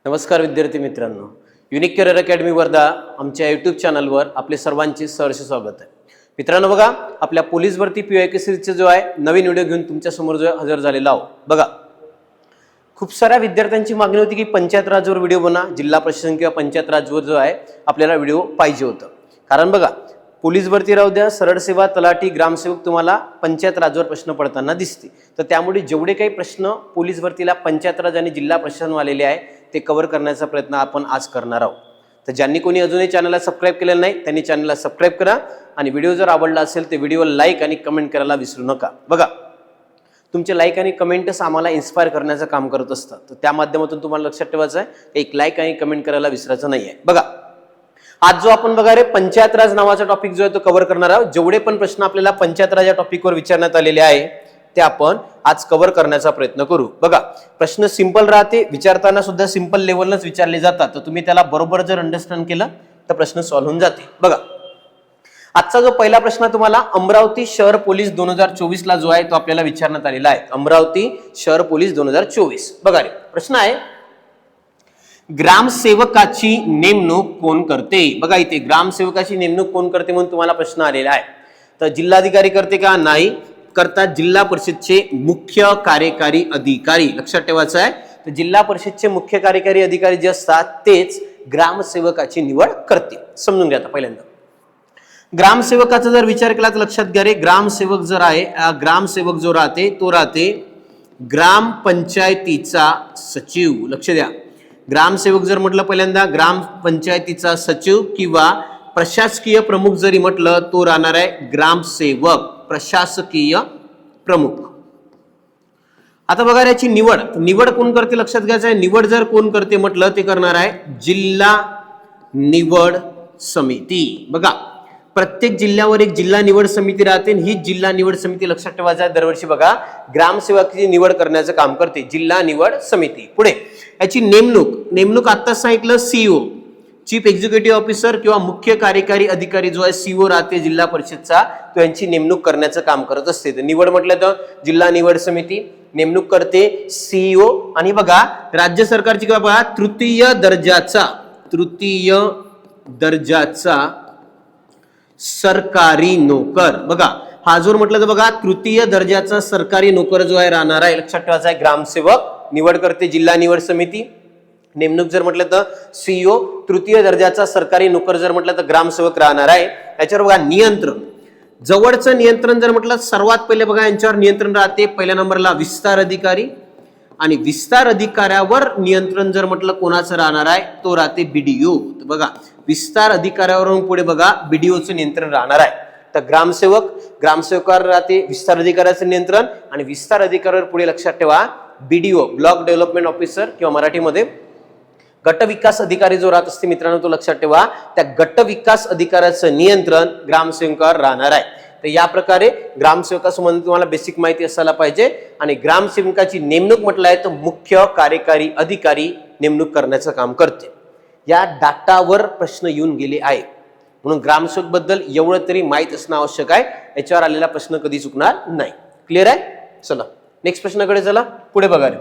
नमस्कार विद्यार्थी मित्रांनो, युनिक करिअर अकॅडमी वर्धा आमच्या यूट्यूब चॅनलवर आपले सर्वांचे सहर्ष स्वागत आहे. मित्रांनो बघा, आपल्या पोलीस भरती PYQ सीरीजचा जो आहे नवीन व्हिडिओ घेऊन तुमच्या समोर जो हजर झालेला आहोत. बघा, खूप साऱ्या विद्यार्थ्यांची मागणी होती की पंचायत राजवर व्हिडिओ बना, जिल्हा प्रशासन किंवा पंचायत राजवर जो आहे आपल्याला व्हिडिओ पाहिजे होतं. कारण बघा, पोलीस भरती राहू द्या, सरळ सेवा, तलाठी, ग्रामसेवक तुम्हाला पंचायत राजवर प्रश्न पडताना दिसते. तर त्यामुळे जेवढे काही प्रश्न पोलीस भरतीला पंचायत राज आणि जिल्हा प्रशासन आलेले आहे ते कव्हर करण्याचा प्रयत्न आपण आज करणार आहोत. तर ज्यांनी कोणी अजूनही चॅनलला सबस्क्राईब केलेलं नाही त्यांनी चॅनलला सबस्क्राईब करा आणि व्हिडिओ जर आवडला असेल तर व्हिडिओला लाईक आणि कमेंट करायला विसरू नका. बघा, तुमचे लाईक आणि कमेंटच आम्हाला इन्स्पायर करण्याचं काम करत असतात. तर त्या माध्यमातून तुम्हाला लक्षात ठेवायचं आहे, एक लाईक आणि कमेंट करायला विसरायचं नाही आहे. बघा, आज जो आपण बघा रे पंचायत राज नावाचा टॉपिक जो आहे तो कव्हर करणार आहोत. जेवढे पण प्रश्न आपल्याला पंचायत राज या टॉपिकवर विचारण्यात आलेले आहे ते आपण आज कव्हर करण्याचा प्रयत्न करू. बघा, प्रश्न सिंपल राहते, विचारताना सुद्धा सिंपल लेवलच विचारले जातात. तर तुम्ही त्याला बरोबर जर अंडरस्टँड केलं तर प्रश्न सॉल्व्ह होऊन जाते. बघा, आजचा जो पहिला प्रश्न तुम्हाला अमरावती शहर पोलीस 2024 ला जो आहे तो आपल्याला विचारण्यात आलेला आहे. अमरावती शहर पोलीस 2024. बघा रे, प्रश्न आहे, ग्रामसेवकाची नेमणूक कोण करते? बघा, इथे ग्रामसेवकाची नेमणूक कोण करते म्हणून तुम्हाला प्रश्न आलेला आहे. तर जिल्हाधिकारी करते का? नाही, करतात जिल्हा परिषदचे मुख्य कार्यकारी अधिकारी. लक्षात ठेवायचं आहे, तर जिल्हा परिषदचे मुख्य कार्यकारी अधिकारी जे असतात तेच ग्रामसेवकाची निवड करते. समजून घ्या. आता पहिल्यांदा ग्रामसेवकाचा जर विचार केला तर लक्षात घ्या रे, ग्रामसेवक जर आहे, ग्रामसेवक जो राहते तो राहते ग्रामपंचायतीचा सचिव. लक्ष द्या, ग्रामसेवक जर म्हटलं पहिल्यांदा ग्रामपंचायतीचा सचिव किंवा प्रशासकीय प्रमुख जरी म्हटलं तो राहणार आहे ग्रामसेवक, प्रशासकीय प्रमुख. आता बघा, याची निवड कोण करते लक्षात घ्यायचं आहे. निवड जर कोण करते म्हटलं ते करणार आहे जिल्हा निवड समिती. बघा, प्रत्येक जिल्ह्यावर एक जिल्हा निवड समिती राहते. ही जिल्हा निवड समिती लक्षात ठेवायचं आहे, दरवर्षी बघा ग्रामसेवकाची निवड करण्याचं काम करते जिल्हा निवड समिती. पुढे याची नेमणूक आत्ताच सांगितलं, सीईओ, चीफ एक्झिक्युटिव्ह ऑफिसर किंवा मुख्य कार्यकारी अधिकारी जो आहे सीईओ राहते जिल्हा परिषदचा, तो यांची नेमणूक करण्याचं काम करत असते. तर निवड म्हटलं तर जिल्हा निवड समिती, नेमणूक करते सीईओ. आणि बघा, राज्य सरकारची किंवा बघा तृतीय दर्जाचा सरकारी नोकर. बघा, हा जो म्हटलं तर बघा तृतीय दर्जाचा सरकारी नोकर जो आहे राहणार आहे. लक्षात ठेवायचा आहे, ग्रामसेवक निवड करते जिल्हा निवड समिती, नेमणूक जर म्हटलं तर सीईओ, तृतीय दर्जाचा सरकारी नोकर जर म्हटलं तर ग्रामसेवक राहणार आहे. याच्यावर बघा नियंत्रण, जवळचं नियंत्रण जर म्हटलं सर्वात पहिले बघा यांच्यावर नियंत्रण राहते पहिल्या नंबरला विस्तार अधिकारी. आणि विस्तार अधिकाऱ्यावर नियंत्रण जर म्हटलं कोणाचं राहणार आहे तो राहते बीडीओ. बघा, विस्तार अधिकाऱ्यावरून पुढे बघा बीडीओचं नियंत्रण राहणार आहे. तर ग्रामसेवकावर राहते विस्तार अधिकाऱ्याचं नियंत्रण आणि विस्तार अधिकाऱ्यावर पुढे लक्षात ठेवा बीडीओ, ब्लॉक डेव्हलपमेंट ऑफिसर किंवा मराठीमध्ये गट विकास अधिकारी जो राहत असते मित्रांनो, तो लक्षात ठेवा त्या गट विकास अधिकाऱ्याचं नियंत्रण ग्रामसेवकावर राहणार आहे. तर या प्रकारे ग्रामसेवकासंबंधी तुम्हाला बेसिक माहिती असायला पाहिजे. आणि ग्रामसेवकाची नेमणूक म्हटलं आहे तर मुख्य कार्यकारी अधिकारी नेमणूक करण्याचं काम करते. या डाटावर प्रश्न येऊन गेले आहे म्हणून ग्रामसेवक बद्दल एवढं तरी माहित असणं आवश्यक आहे. याच्यावर आलेला प्रश्न कधी चुकणार नाही. क्लिअर आहे? चला नेक्स्ट प्रश्नाकडे चला. पुढे बघा रे,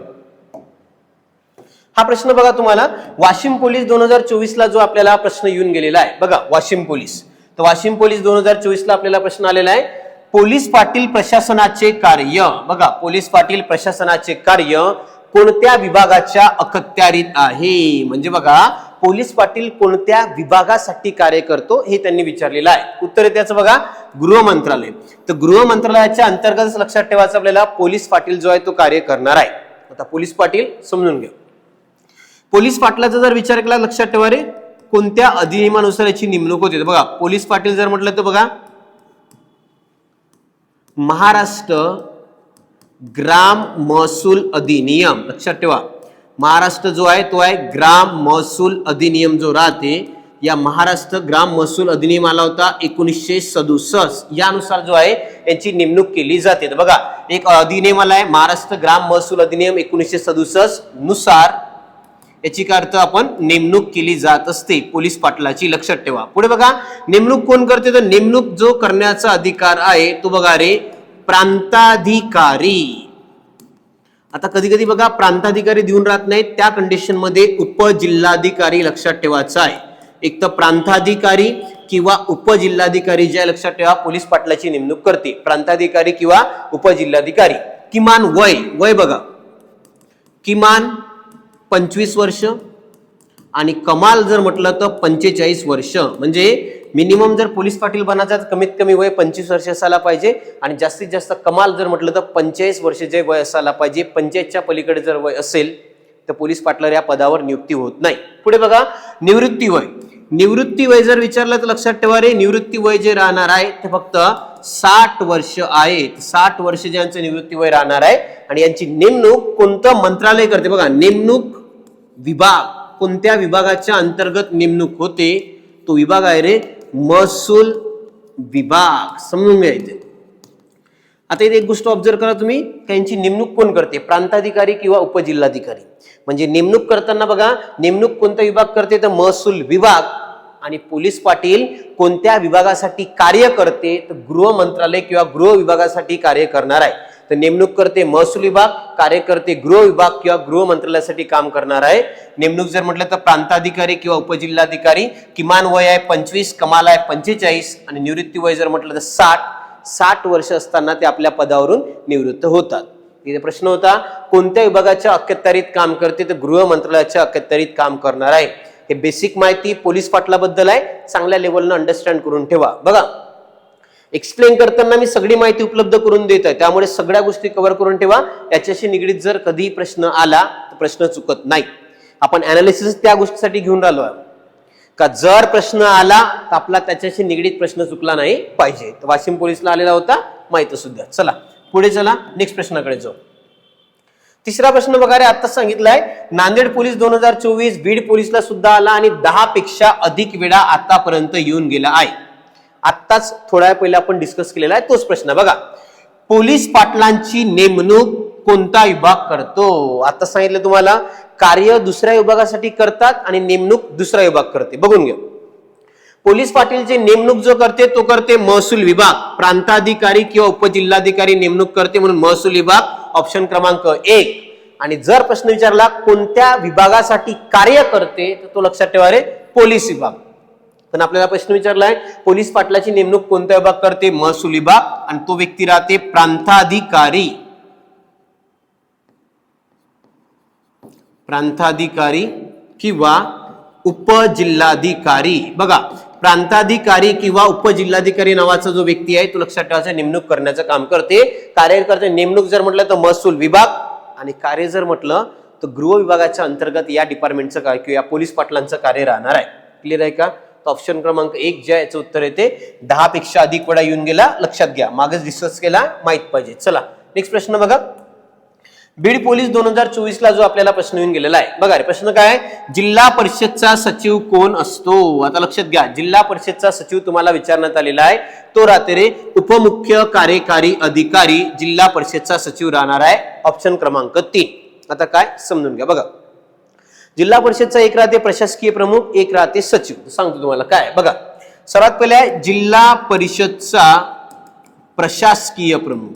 हा प्रश्न बघा तुम्हाला वाशिम पोलीस 2024 ला जो आपल्याला प्रश्न येऊन गेलेला आहे. बघा, वाशिम पोलीस, तर वाशिम पोलीस 2024 ला आपल्याला प्रश्न आलेला आहे, पोलीस पाटील प्रशासनाचे कार्य. बघा, पोलीस पाटील प्रशासनाचे कार्य कोणत्या विभागाच्या अखत्यारीत आहे? म्हणजे बघा, पोलीस पाटील कोणत्या विभागासाठी कार्य करतो हे त्यांनी विचारलेलं आहे. उत्तर त्याचं बघा गृह मंत्रालय. तर गृह मंत्रालयाच्या अंतर्गत लक्षात ठेवायचं आपल्याला पोलीस पाटील जो आहे तो कार्य करणार आहे. आता पोलीस पाटील समजून घ्या. पोलीस पाटलाचा जर विचार केला लक्षात ठेवा रे, कोणत्या अधिनियमानुसार याची नेमणूक होते? बघा, पोलीस पाटील जर म्हटलं तर बघा महाराष्ट्र ग्राम महसूल अधिनियम. लक्षात ठेवा, महाराष्ट्र जो आहे तो आहे ग्राम महसूल अधिनियम जो राहते, या महाराष्ट्र ग्राम महसूल अधिनियम आला होता 1967. यानुसार जो आहे यांची नेमणूक केली जाते. बघा, एक अधिनियम आला आहे महाराष्ट्र ग्राम महसूल अधिनियम 1967 नुसार याची काय अर्थ आपण नेमणूक केली जात असते पोलीस पाटलाची. लक्षात ठेवा. पुढे बघा, नेमणूक कोण करते? तर नेमणूक जो करण्याचा अधिकार आहे तो बघा रे प्रांताधिकारी. आता कधी कधी बघा प्रांताधिकारी देऊन राहत नाहीत, त्या कंडिशन मध्ये उपजिल्हाधिकारी लक्षात ठेवायचा आहे. एक तर प्रांताधिकारी किंवा उपजिल्हाधिकारी जे लक्षात ठेवा पोलीस पाटलाची नेमणूक करते, प्रांताधिकारी किंवा उपजिल्हाधिकारी. किमान वय बघा, किमान 25 वर्ष आणि कमाल जर म्हटलं तर 45 वर्ष. म्हणजे मिनिमम जर पोलीस पाटील बनायचं तर कमीत कमी वय 25 वर्ष असायला पाहिजे आणि जास्तीत जास्त कमाल जर म्हटलं तर 45 वर्ष जे वय असायला पाहिजे. 45च्या पलीकडे जर वय असेल तर पोलीस पाटलावर या पदावर नियुक्ती होत नाही. पुढे बघा निवृत्ती वय. निवृत्ती वय जर विचारलं तर लक्षात ठेवा रे, निवृत्ती वय जे राहणार आहे ते फक्त 60 वर्ष आहे. 60 वर्ष ज्यांचं निवृत्ती वय राहणार आहे आणि यांची नेमणूक कोणतं मंत्रालय करते बघा. नेमणूक विभाग, कोणत्या विभागाच्या अंतर्गत नेमणूक होते तो विभाग आहे रे महसूल विभाग. समजून घ्यायचे. आता इथे एक गोष्ट ऑब्झर्व करा तुम्ही, त्यांची नेमणूक कोण करते, प्रांताधिकारी किंवा उपजिल्हाधिकारी. म्हणजे नेमणूक करताना बघा नेमणूक कोणता विभाग करते तर महसूल विभाग. आणि पोलीस पाटील कोणत्या विभागासाठी कार्य करते तर गृह मंत्रालय किंवा गृह विभागासाठी कार्य करणार आहे. तर नेमणूक करते महसूल विभाग, कार्य करते गृह विभाग किंवा गृह मंत्रालयासाठी काम करणार आहे. नेमणूक जर म्हटलं तर प्रांताधिकारी किंवा उपजिल्हाधिकारी. किमान वय आहे 25, कमाल आहे 45 आणि निवृत्ती वय जर म्हटलं तर 60 वर्ष असताना ते आपल्या पदावरून निवृत्त होतात. इथे प्रश्न होता कोणत्या विभागाच्या अखत्यारीत काम करते तर गृह मंत्रालयाच्या अखत्यारीत काम करणार आहे. हे बेसिक माहिती पोलीस पाटलाबद्दल आहे, चांगल्या लेवलनं अंडरस्टँड करून ठेवा. बघा एक्सप्लेन करताना मी सगळी माहिती उपलब्ध करून देत आहे, त्यामुळे सगळ्या गोष्टी कव्हर करून ठेवा. याच्याशी निगडीत जर कधी प्रश्न आला तर प्रश्न चुकत नाही. आपण अनालिसिस त्या गोष्टीसाठी घेऊन राहिलो आहे का जर प्रश्न आला तर आपला त्याच्याशी निगडीत प्रश्न चुकला नाही पाहिजे. तर वाशिम पोलीसला आलेला होता माहित सुद्धा. चला पुढे चला नेक्स्ट प्रश्नाकडे जाऊ. तिसरा प्रश्न बघा रे, आता सांगितलाय नांदेड पोलीस 2024 बीड पोलीसला सुद्धा आला आणि 10 पेक्षा अधिक वेळा आतापर्यंत येऊन गेला आहे. आत्ताच थोड्या पहिले आपण डिस्कस केलेला आहे तोच प्रश्न बघा. पोलीस पाटलांची नेमणूक कोणता विभाग करतो. आता सांगितलं तुम्हाला कार्य दुसऱ्या विभागासाठी करतात आणि नेमणूक दुसरा विभाग करते. बघून घ्या. पोलीस पाटीलची नेमणूक जो करते तो करते महसूल विभाग. प्रांताधिकारी किंवा उपजिल्हाधिकारी नेमणूक करते म्हणून महसूल विभाग ऑप्शन क्रमांक 1. आणि जर प्रश्न विचारला कोणत्या विभागासाठी कार्य करते तर तो लक्षात ठेवा रे पोलीस विभाग. पण आपल्याला प्रश्न विचारलाय पोलीस पाटलाची नेमणूक कोणता विभाग करते महसूल विभाग आणि तो व्यक्ती राहते प्रांताधिकारी. प्रांताधिकारी किंवा उपजिल्हाधिकारी. बघा प्रांताधिकारी किंवा उपजिल्हाधिकारी नावाचा जो व्यक्ती आहे तो लक्षात ठेवायचा नेमणूक करण्याचं काम करते. कार्य करते. नेमणूक जर म्हटलं तर महसूल विभाग आणि कार्य जर म्हटलं तर गृह विभागाच्या अंतर्गत या डिपार्टमेंटचं कार्य किंवा पोलीस पाटलांचं कार्य राहणार आहे. क्लिअर आहे का. ऑप्शन क्रमांक 1 जे याचं उत्तर येते 10 पेक्षा अधिक वेळा येऊन गेला. लक्षात घ्या, मागच डिस्कस केला, माहित पाहिजे. चला नेक्स्ट प्रश्न बघा. बीड पोलीस 2024 ला जो आपल्याला प्रश्न येऊन गेलेला आहे बघा रे. प्रश्न काय आहे, जिल्हा परिषदचा सचिव कोण असतो. आता लक्षात घ्या जिल्हा परिषदचा सचिव तुम्हाला विचारण्यात आलेला आहे तो राहते रे उपमुख्य कार्यकारी अधिकारी. जिल्हा परिषदचा सचिव राहणार आहे ऑप्शन क्रमांक 3. आता काय समजून घ्या बघा. जिल्हा परिषदचा एक राहते प्रशासकीय प्रमुख, एक राहते सचिव. सांगतो तुम्हाला काय बघा. सर्वात पहिले आहे जिल्हा परिषदचा प्रशासकीय प्रमुख.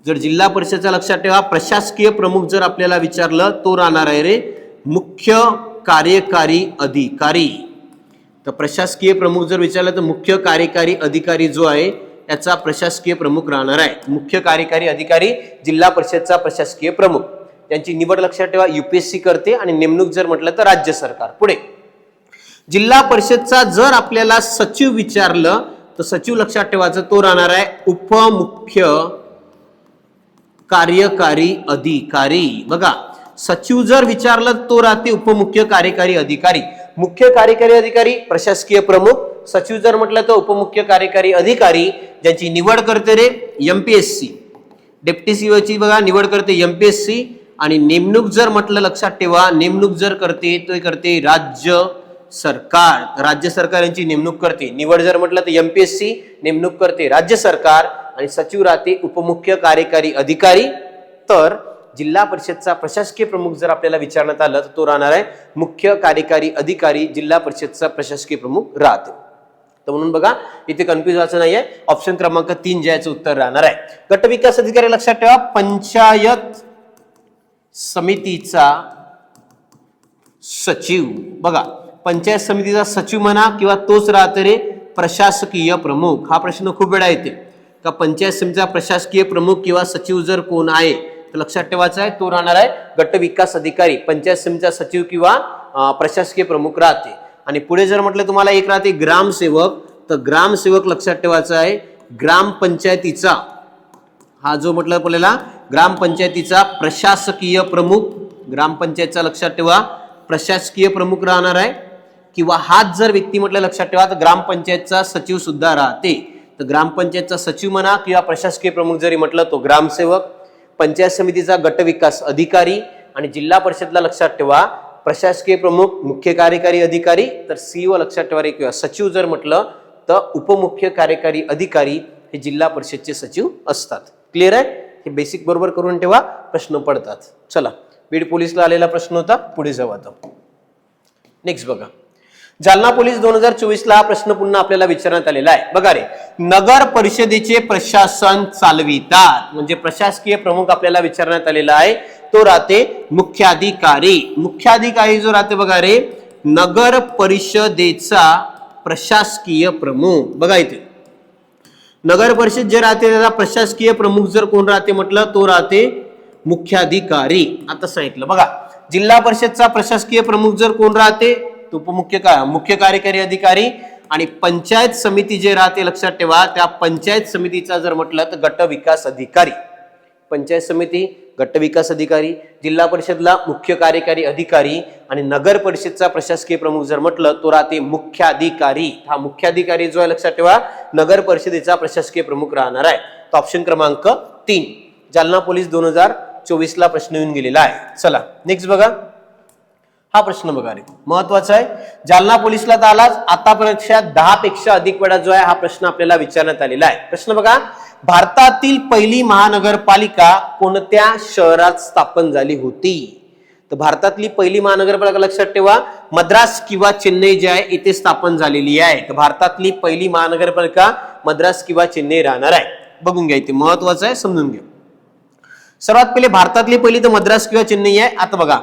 जर जिल्हा परिषदचा लक्षात ठेवा प्रशासकीय प्रमुख जर आपल्याला विचारलं तो राहणार आहे रे मुख्य कार्यकारी अधिकारी. तर प्रशासकीय प्रमुख जर विचारलं तर मुख्य कार्यकारी अधिकारी जो आहे त्याचा प्रशासकीय प्रमुख राहणार आहे. मुख्य कार्यकारी अधिकारी जिल्हा परिषदचा प्रशासकीय प्रमुख. त्यांची निवड लक्षात ठेवा UPSC करते आणि नेमणूक जर म्हटलं तर राज्य सरकार. पुढे जिल्हा परिषदचा जर आपल्याला सचिव विचारलं तर सचिव लक्षात ठेवायचं तो राहणार आहे उपमुख्य कार्यकारी अधिकारी. बघा सचिव जर विचारलं तो राहते उपमुख्य कार्यकारी अधिकारी. मुख्य कार्यकारी अधिकारी प्रशासकीय प्रमुख, सचिव जर म्हटलं तर उपमुख्य कार्यकारी अधिकारी. ज्यांची निवड करते रे MPSC. डेप्टी CEO ची बघा निवड करते MPSC. आणि नेमणूक जर म्हटलं लक्षात ठेवा नेमणूक जर करते तो करते राज्य सरकार. राज्य सरकार यांची नेमणूक करते. निवड जर म्हटलं तर MPSC, नेमणूक करते राज्य सरकार आणि सचिव राहते उपमुख्य कार्यकारी अधिकारी. तर जिल्हा परिषदचा प्रशासकीय प्रमुख जर आपल्याला विचारण्यात आलं तर तो राहणार आहे मुख्य कार्यकारी अधिकारी. जिल्हा परिषदचा प्रशासकीय प्रमुख राहते. तर म्हणून बघा इथे कन्फ्युज व्हायचं नाहीये. ऑप्शन क्रमांक 3 ज्याचं उत्तर राहणार आहे. गट विकास अधिकारी लक्षात ठेवा पंचायत समितीचा सचिव। बघा, पंचायत समितीचा सचिव म्हणा किंवा तोच राहतो रे प्रशासकीय प्रमुख। हा प्रश्न खूप वेळा येते का पंचायत समितीचा प्रशासकीय प्रमुख किंवा सचिव जर कोण आहे तर लक्षात ठेवायचं आहे तो राहणार आहे गट विकास अधिकारी। पंचायत समितीचा सचिव किंवा प्रशासकीय प्रमुख राहते। आणि पुढे जर म्हटलं तुम्हाला एक राहते ग्रामसेवक, तर ग्रामसेवक लक्षात ठेवायचा आहे ग्रामपंचायतीचा, हा जो म्हटलं आपल्याला ग्रामपंचायतीचा प्रशासकीय प्रमुख, ग्रामपंचायतचा लक्षात ठेवा प्रशासकीय प्रमुख राहणार आहे। किंवा हाच जर व्यक्ती म्हटलं लक्षात ठेवा तर ग्रामपंचायतचा सचिव सुद्धा राहते। तर ग्रामपंचायतचा सचिव म्हणा किंवा प्रशासकीय प्रमुख जरी म्हटलं तो ग्रामसेवक, पंचायत समितीचा गट विकास अधिकारी आणि जिल्हा परिषदला लक्षात ठेवा प्रशासकीय प्रमुख, मुख्य कार्यकारी अधिकारी, तर सीईओ लक्षात ठेवा रे किंवा सचिव जर म्हटलं तर उपमुख्य कार्यकारी अधिकारी हे जिल्हा परिषदचे सचिव असतात। क्लिअर आहे? हे बेसिक बरोबर करून ठेवा, प्रश्न पडतात। चला, बीड पोलीसला आलेला प्रश्न होता, पुढे जाऊ आता। नेक्स्ट बघा, जालना पोलीस 2024 ला हा प्रश्न पुन्हा आपल्याला विचारण्यात आलेला आहे। बघा रे, नगर परिषदेचे प्रशासन चालवितात, म्हणजे प्रशासकीय प्रमुख आपल्याला विचारण्यात आलेला आहे तो राहते मुख्याधिकारी। मुख्याधिकारी जो राहते बघा रे नगर परिषदेचा प्रशासकीय प्रमुख। बघा इथे नगर परिषद जे राहते त्याचा प्रशासकीय प्रमुख जर कोण राहते म्हटलं तो राहते मुख्याधिकारी। आता सांगितलं बघा, जिल्हा परिषदचा प्रशासकीय प्रमुख जर कोण राहते तो मुख्य कार्यकारी अधिकारी। आणि पंचायत समिती जे राहते लक्षात ठेवा त्या पंचायत समितीचा जर म्हटलं तर गट विकास अधिकारी। पंचायत समिती गट विकास अधिकारी, जिल्हा परिषदला मुख्य कार्यकारी अधिकारी आणि नगर परिषदचा प्रशासकीय प्रमुख जर म्हटलं तो राहते मुख्याधिकारी। हा मुख्याधिकारी जो आहे लक्षात ठेवा नगर परिषदेचा प्रशासकीय प्रमुख राहणार आहे। तो ऑप्शन क्रमांक 3 जालना पोलीस 2024 ला प्रश्न येऊन गेलेला आहे। चला नेक्स्ट बघा, हा प्रश्न बघा रे महत्वाचा आहे, जालना पोलीसला तर आलाच, आतापर्यंत 10 पेक्षा अधिक वेळा जो आहे हा प्रश्न आपल्याला विचारण्यात आलेला आहे। प्रश्न बघा, भारतातील पहिली महानगरपालिका कोणत्या शहरात स्थापन झाली होती? तर भारतातली पहिली महानगरपालिका लक्षात ठेवा मद्रास किंवा चेन्नई जे आहे इथे स्थापन झालेली आहे। तर भारतातली पहिली महानगरपालिका मद्रास किंवा चेन्नई राहणार आहे। बघून घ्या, इथे महत्वाचं आहे, समजून घ्या। सर्वात पहिले भारतातली पहिली तर मद्रास किंवा चेन्नई आहे। आता बघा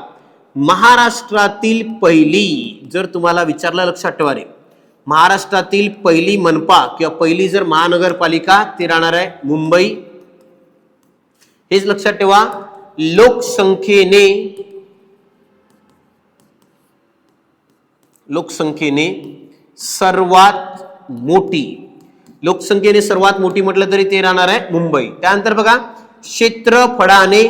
महाराष्ट्रातील पहिली जर तुम्हाला विचारलं लक्षात ठेवा रे महाराष्ट्रातील पहिली मनपा किंवा पहिली जर महानगरपालिका ती राहणार आहे मुंबई। हेच लक्षात ठेवा लोकसंख्येने सर्वात मोठी म्हटलं तरी ते राहणार आहे मुंबई। त्यानंतर बघा क्षेत्रफळाने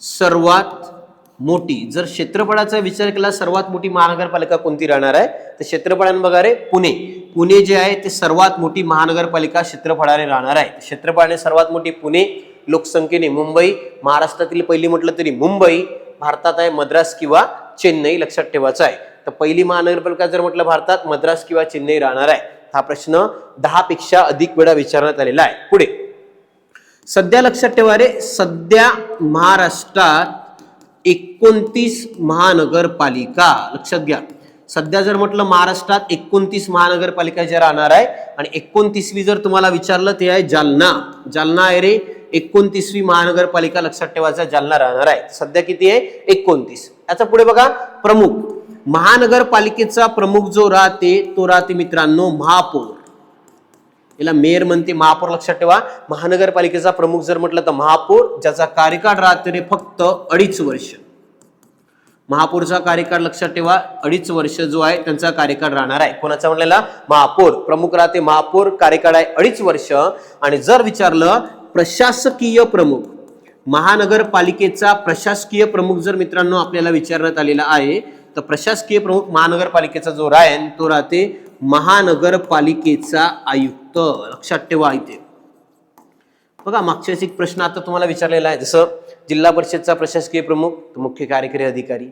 सर्वात मोठी, जर क्षेत्रफळाचा विचार केला सर्वात मोठी महानगरपालिका कोणती राहणार आहे तर क्षेत्रफळाने बघा रे पुणे जे आहे ते सर्वात मोठी महानगरपालिका क्षेत्रफळाने राहणार आहे। क्षेत्रफळाने सर्वात मोठी पुणे, लोकसंख्येने मुंबई, महाराष्ट्रातील पहिली म्हटलं तरी मुंबई, भारतात आहे मद्रास किंवा चेन्नई लक्षात ठेवायचं आहे। तर पहिली महानगरपालिका जर म्हटलं भारतात मद्रास किंवा चेन्नई राहणार आहे। हा प्रश्न 10 पेक्षा अधिक वेळा विचारण्यात आलेला आहे। पुढे सध्या लक्षात ठेवा रे सध्या महाराष्ट्रात 29 महानगरपालिका लक्षात घ्या। सध्या जर म्हटलं महाराष्ट्रात 29 महानगरपालिका ज्या राहणार आहे आणि 29वी जर तुम्हाला विचारलं ते आहे जालना आहे रे 29वी महानगरपालिका लक्षात ठेवायचा जालना राहणार आहे। सध्या किती आहे 29। याचा पुढे बघा प्रमुख, महानगरपालिकेचा प्रमुख जो राहते तो राहते मित्रांनो महापौर, याला मेयर म्हणते, महापौर लक्षात ठेवा। महानगरपालिकेचा प्रमुख जर म्हटलं तर महापौर, ज्याचा कार्यकाळ राहते रे फक्त 2.5 वर्ष। महापौरचा कार्यकाळ लक्षात ठेवा 2.5 वर्ष जो आहे त्यांचा कार्यकाळ राहणार आहे। कोणाचा म्हणलेला महापौर, प्रमुख राहते महापौर, कार्यकाळ आहे 2.5 वर्ष। आणि जर विचारलं प्रशासकीय प्रमुख, महानगरपालिकेचा प्रशासकीय प्रमुख जर मित्रांनो आपल्याला विचारण्यात आलेला आहे तर प्रशासकीय प्रमुख महानगरपालिकेचा जो राहील तो राहते महानगरपालिकेचा आयुक्त। लक्षात ठेवा इथे बघा मागच्याच एक प्रश्न आता तुम्हाला विचारलेला आहे, जसं जिल्हा परिषदचा प्रशासकीय प्रमुख तो मुख्य कार्यकारी अधिकारी,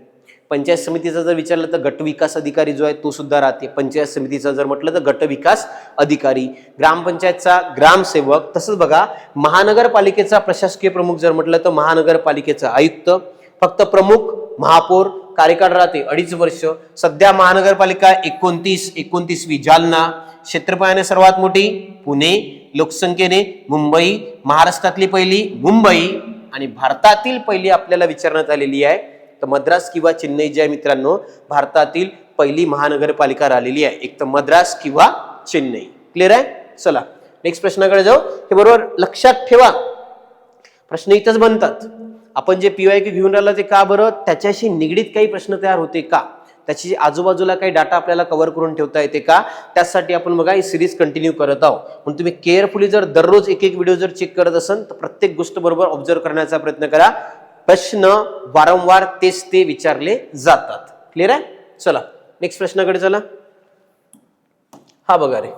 पंचायत समितीचा जर विचारलं तर गट विकास अधिकारी जो आहे तो सुद्धा राहते। पंचायत समितीचा जर म्हटलं तर गट विकास अधिकारी, ग्रामपंचायतचा ग्रामसेवक, तसंच बघा महानगरपालिकेचा प्रशासकीय प्रमुख जर म्हटलं तर महानगरपालिकेचा आयुक्त, फक्त प्रमुख महापौर, कार्यकाळ राहते 2.5 वर्ष। सध्या महानगरपालिका 29वी जालना, क्षेत्रफळाने सर्वात मोठी पुणे, लोकसंख्येने मुंबई, महाराष्ट्रातली पहिली मुंबई आणि भारतातील पहिली आपल्याला विचारण्यात आलेली आहे तर मद्रास किंवा चेन्नई जी आहे मित्रांनो, भारतातील पहिली महानगरपालिका राहिलेली आहे, एक तर मद्रास किंवा चेन्नई. क्लिअर आहे. चला नेक्स्ट प्रश्नाकडे जाऊ. हे बरोबर लक्षात ठेवा, प्रश्न इथंच बनतात. आपण जे PYQ घेऊन राहिलो ते का बरं, त्याच्याशी निगडीत काही प्रश्न तयार होते का, त्याची आजूबाजूला काही डाटा आपल्याला कव्हर करून ठेवता येते का, त्यासाठी आपण बघा ही सिरीज कंटिन्यू करत आहोत. म्हणून तुम्ही केअरफुली जर दररोज एक एक व्हिडिओ जर चेक करत असाल तर प्रत्येक गोष्ट बरोबर ऑब्झर्व करण्याचा प्रयत्न करा. प्रश्न वारंवार तेच ते विचारले जातात. क्लिअर आहे. चला नेक्स्ट प्रश्नाकडे चला. हा बघा रे,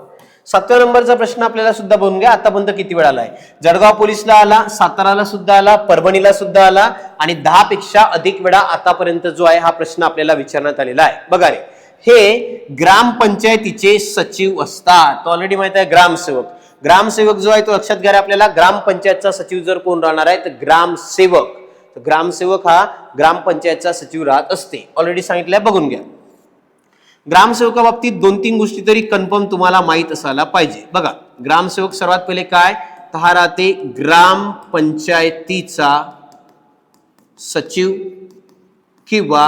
7व्या नंबरचा प्रश्न आपल्याला सुद्धा बघून घ्या. आतापर्यंत किती वेळा आलाय. जळगाव पोलीसला आला, साताराला सुद्धा आला, परभणीला सुद्धा आला आणि 10 पेक्षा अधिक वेळा आतापर्यंत जो आहे हा प्रश्न आपल्याला विचारण्यात आलेला आहे. बघा रे, हे ग्रामपंचायतीचे सचिव असतात. ऑलरेडी माहित आहे ग्रामसेवक. ग्रामसेवक जो आहे तो लक्षात घ्या आपल्याला. ग्रामपंचायतचा सचिव जर कोण राहणार आहे तर ग्रामसेवक. तर ग्रामसेवक हा ग्रामपंचायतचा सचिव राहत असते. ऑलरेडी सांगितलंय, बघून घ्या. ग्रामसेवकाबाबतीत 2-3 गोष्टी तरी कन्फर्म तुम्हाला माहित असायला पाहिजे. बघा, ग्रामसेवक सर्वात पहिले काय तर हा राहते ग्रामपंचायतीचा सचिव किंवा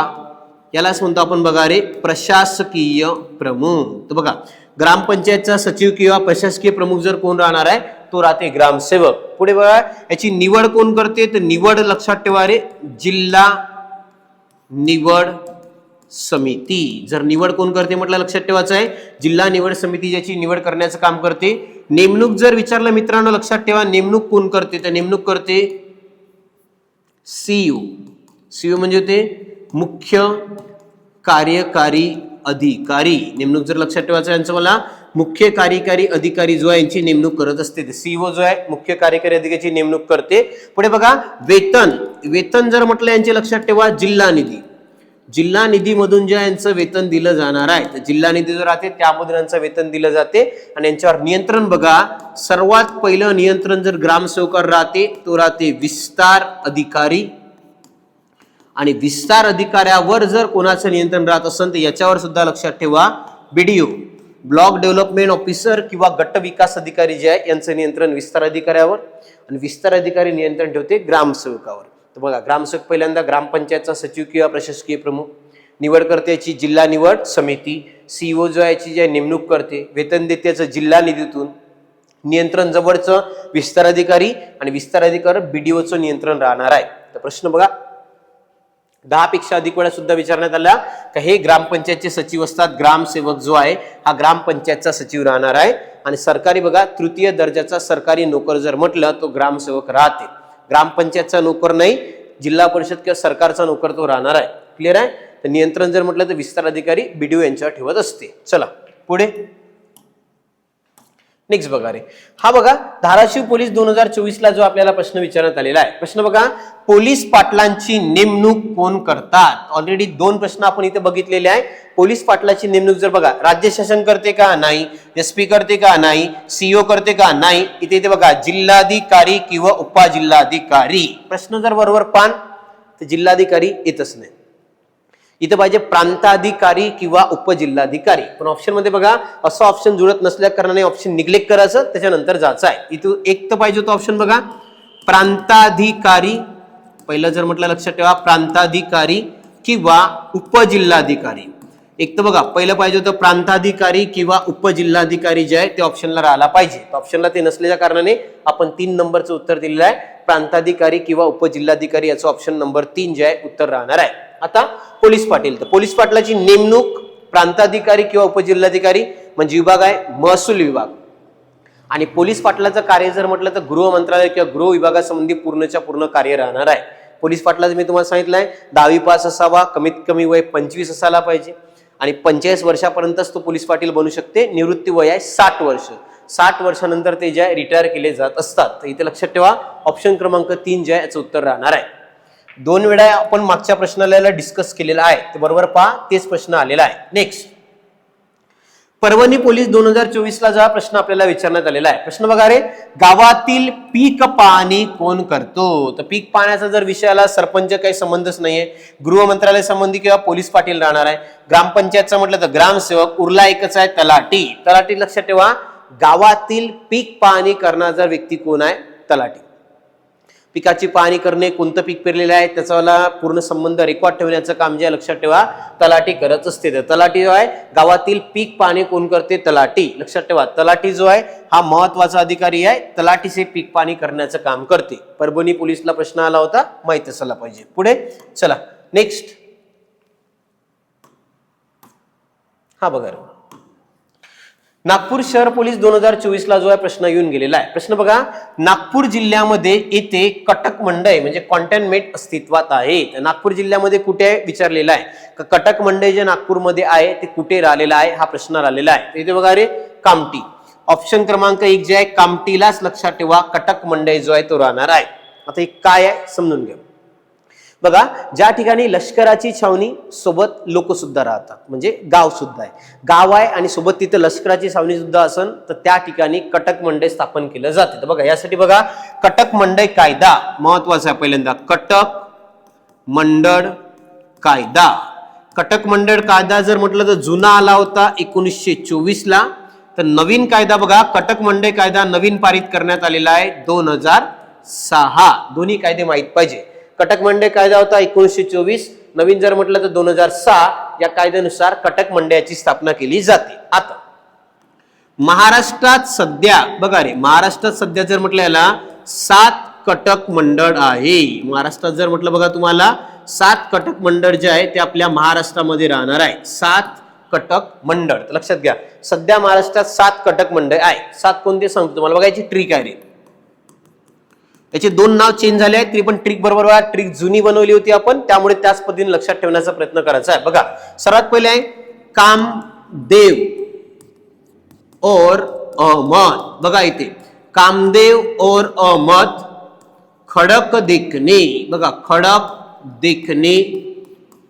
यालाच म्हणतो आपण बघा रे प्रशासकीय प्रमुख. तर बघा, ग्रामपंचायतचा सचिव किंवा प्रशासकीय प्रमुख जर कोण राहणार आहे तो राहते ग्रामसेवक. पुढे बघा, याची निवड कोण करते तर निवड लक्षात ठेवा रे जिल्हा निवड समिती. जर निवड कोण करते म्हटलं लक्षात ठेवायचं आहे जिल्हा निवड समिती ज्याची निवड करण्याचं काम करते. नेमणूक जर विचारलं मित्रांनो लक्षात ठेवा नेमणूक कोण करते तर नेमणूक करते सीयू. सीयू म्हणजे ते मुख्य कार्यकारी अधिकारी. नेमणूक जर लक्षात ठेवायचं यांचं मला मुख्य कार्यकारी अधिकारी जो आहे यांची नेमणूक करत असते. सीईओ जो आहे मुख्य कार्यकारी अधिकाऱ्याची नेमणूक करते. पुढे बघा, वेतन. वेतन जर म्हटलं यांचे लक्षात ठेवा जिल्हा निधी. जिल्हा निधीमधून जे यांचं वेतन दिलं जाणार आहे तर जिल्हा निधी जो राहते त्यामधून यांचं वेतन दिलं जाते. आणि यांच्यावर नियंत्रण बघा, सर्वात पहिलं नियंत्रण जर ग्रामसेवकावर राहते तो राहते विस्तार अधिकारी. आणि विस्तार अधिकाऱ्यावर जर कोणाचं नियंत्रण राहत असेल तर याच्यावर सुद्धा लक्षात ठेवा BDO, ब्लॉक डेव्हलपमेंट ऑफिसर किंवा गट विकास अधिकारी जे आहे यांचं नियंत्रण विस्तार अधिकाऱ्यावर आणि विस्तार अधिकारी नियंत्रण ठेवते ग्रामसेवकावर. तर बघा, ग्रामसेवक पहिल्यांदा ग्रामपंचायतचा सचिव किंवा प्रशासकीय प्रमुख, निवड करते याची जिल्हा निवड समिती, सीईओ जो आहे याची नेमणूक करते, वेतन देते याचं जिल्हा निधीतून, नियंत्रण जवळचं विस्तार अधिकारी आणि विस्तार अधिकारी BDOचं नियंत्रण राहणार आहे. तर प्रश्न बघा 10 पेक्षा अधिक वेळा सुद्धा विचारण्यात आला का हे ग्रामपंचायतचे सचिव असतात. ग्रामसेवक जो आहे हा ग्रामपंचायतचा सचिव राहणार आहे. आणि सरकारी बघा, तृतीय दर्जाचा सरकारी नोकर जर म्हटलं तो ग्रामसेवक राहते. ग्रामपंचायतचा नोकर नाही, जिल्हा परिषद किंवा सरकारचा नोकर तो राहणार आहे. क्लिअर आहे. तर नियंत्रण जर म्हटलं तर विस्तार अधिकारी BDO यांच्यावर ठेवत असते. चला पुढे नेक्स्ट बघा रे, हा बघा धाराशिव पोलीस 2024 ला जो आपल्याला प्रश्न विचारण्यात आलेला आहे. प्रश्न बघा, पोलीस पाटलांची नेमणूक कोण करतात. ऑलरेडी 2 प्रश्न आपण इथे बघितलेले आहे. पोलीस पाटलाची नेमणूक जर बघा राज्य शासन करते का नाही, SP करते का नाही, CO करते का नाही, इथे बघा जिल्हाधिकारी किंवा उपजिल्हाधिकारी. प्रश्न जर बरोबर पान तर जिल्हाधिकारी येतच नाही. इथे पाहिजे प्रांताधिकारी किंवा उपजिल्हाधिकारी. पण ऑप्शन मध्ये बघा असं ऑप्शन जुळत नसल्या कारणाने ऑप्शन निग्लेक्ट करायचं, त्याच्यानंतर जायचं आहे. इथं एक तर पाहिजे तो ऑप्शन बघा प्रांताधिकारी. पहिलं जर म्हटलं लक्षात ठेवा प्रांताधिकारी किंवा उपजिल्हाधिकारी. एक तर बघा पहिलं पाहिजे होतं प्रांताधिकारी किंवा उपजिल्हाधिकारी जे आहे ते ऑप्शनला राहायला पाहिजे. ऑप्शनला ते नसल्याच्या कारणाने आपण 3 नंबरचं उत्तर दिलेलं आहे. प्रांताधिकारी किंवा उपजिल्हाधिकारी याचं ऑप्शन नंबर 3 जे आहे उत्तर राहणार आहे. आता पोलीस पाटील, तर पोलीस पाटलाची नेमणूक प्रांताधिकारी किंवा उपजिल्हाधिकारी म्हणजे विभाग आहे महसूल विभाग. आणि पोलीस पाटलाचं कार्य जर म्हटलं तर गृह मंत्रालय किंवा गृह विभागासंबंधी पूर्णच्या पूर्ण कार्य राहणार आहे. पोलीस पाटलाचं मी तुम्हाला सांगितलंय 10वी पास असावा, कमीत कमी वय 25 असायला पाहिजे आणि 45 वर्षापर्यंतच तो पोलीस पाटील बनू शकते. निवृत्ती वय आहे 60 वर्ष. 60 वर्षानंतर ते जे रिटायर केले जात असतात. तर इथे लक्षात ठेवा ऑप्शन क्रमांक 3 जे आहे याचं उत्तर राहणार आहे. 2 वेळा आपण मागच्या प्रश्नाला डिस्कस केलेला आहे, ते बरोबर पहा, तेच प्रश्न आलेला आहे. नेक्स्ट, परभणी पोलीस 2024 ला जो प्रश्न आपल्याला विचारण्यात आलेला आहे. प्रश्न बघा रे, गावातील पीक पाहणी कोण करतो. तर पीक पाहण्याचा जर विषयाला सरपंच काही संबंधच नाहीये, गृह मंत्रालय संबंधी किंवा पोलीस पाटील राहणार आहे. ग्रामपंचायतचा म्हटलं तर ग्रामसेवक, उरला एकच आहे तलाठी. तलाठी लक्षात ठेवा गावातील पीक पाहणी करणारा व्यक्ती कोण आहे? तलाठी. पिकाची पाहणी करणे, कोणतं पीक पेरलेलं आहे त्याचा पूर्ण संबंध रेकॉर्ड ठेवण्याचं काम जे लक्षात ठेवा तलाठी करत असते. तर तलाठी जो आहे गावातील पीक पाहणी कोण करते? तलाठी. लक्षात ठेवा तलाठी जो आहे हा महत्वाचा अधिकारी आहे, तलाठीचे पीक पाहणी करण्याचं काम करते. परभणी पोलीसला प्रश्न आला होता, माहिती असायला पाहिजे. पुढे चला नेक्स्ट. हा बघा नागपूर शहर पोलीस 2024 ला जो आहे प्रश्न येऊन गेलेला आहे. प्रश्न बघा, नागपूर जिल्ह्यामध्ये येथे कटक मंडई म्हणजे कॉन्टेनमेंट अस्तित्वात आहे. नागपूर जिल्ह्यामध्ये कुठे विचारलेला आहे? कटक मंडई जे नागपूरमध्ये आहे ते कुठे राहिलेला आहे हा प्रश्न राहिलेला आहे. इथे बघा रे कामठी. ऑप्शन क्रमांक 1 जे आहे कामठीलाच लक्षात ठेवा कटक मंडई जो आहे तो राहणार आहे. आता हे काय आहे समजून घ्या. बघा ज्या ठिकाणी लष्कराची छावणी सोबत लोक सुद्धा राहतात म्हणजे गाव सुद्धा आहे, गाव आहे आणि सोबत तिथे लष्कराची छावणी सुद्धा असन तर त्या ठिकाणी कटक मंडई स्थापन केलं जाते. तर बघा यासाठी बघा कटक मंडई कायदा महत्वाचा आहे. पहिल्यांदा कटक मंडळ कायदा. कटक मंडळ कायदा जर म्हटलं तर जुना आला होता 1924 ला, तर नवीन कायदा बघा कटक मंडई कायदा नवीन पारित करण्यात आलेला आहे 2006. दोन्ही कायदे माहित पाहिजे. कटक मंडई कायदा होता 1924, नवीन जर म्हटलं तर 2006. या कायद्यानुसार कटक मंडळाची स्थापना केली जाते. आता महाराष्ट्रात सध्या बघा रे महाराष्ट्रात सध्या जर म्हटलं याला 7 कटक मंडळ आहे. महाराष्ट्रात जर म्हटलं बघा तुम्हाला 7 कटक मंडळ जे आहे ते आपल्या महाराष्ट्रामध्ये राहणार आहे. 7 कटक मंडळ लक्षात घ्या. सध्या महाराष्ट्रात 7 कटक मंडळ आहे. 7 कोणते सांगतो तुम्हाला बघा. याची ट्रिक आहे रे, याचे 2 नाव चेंज झाले आहेत तरी पण ट्रिक बरोबर आहे. ट्रिक जुनी बनवली होती आपण त्यामुळे त्याच पद्धतीने लक्षात ठेवण्याचा प्रयत्न करायचा आहे. बघा सर्वात पहिले आहे कामदेव और अहमद. बघा इथे कामदेव और अहमद खडक देखणे. बघा खडक देखणे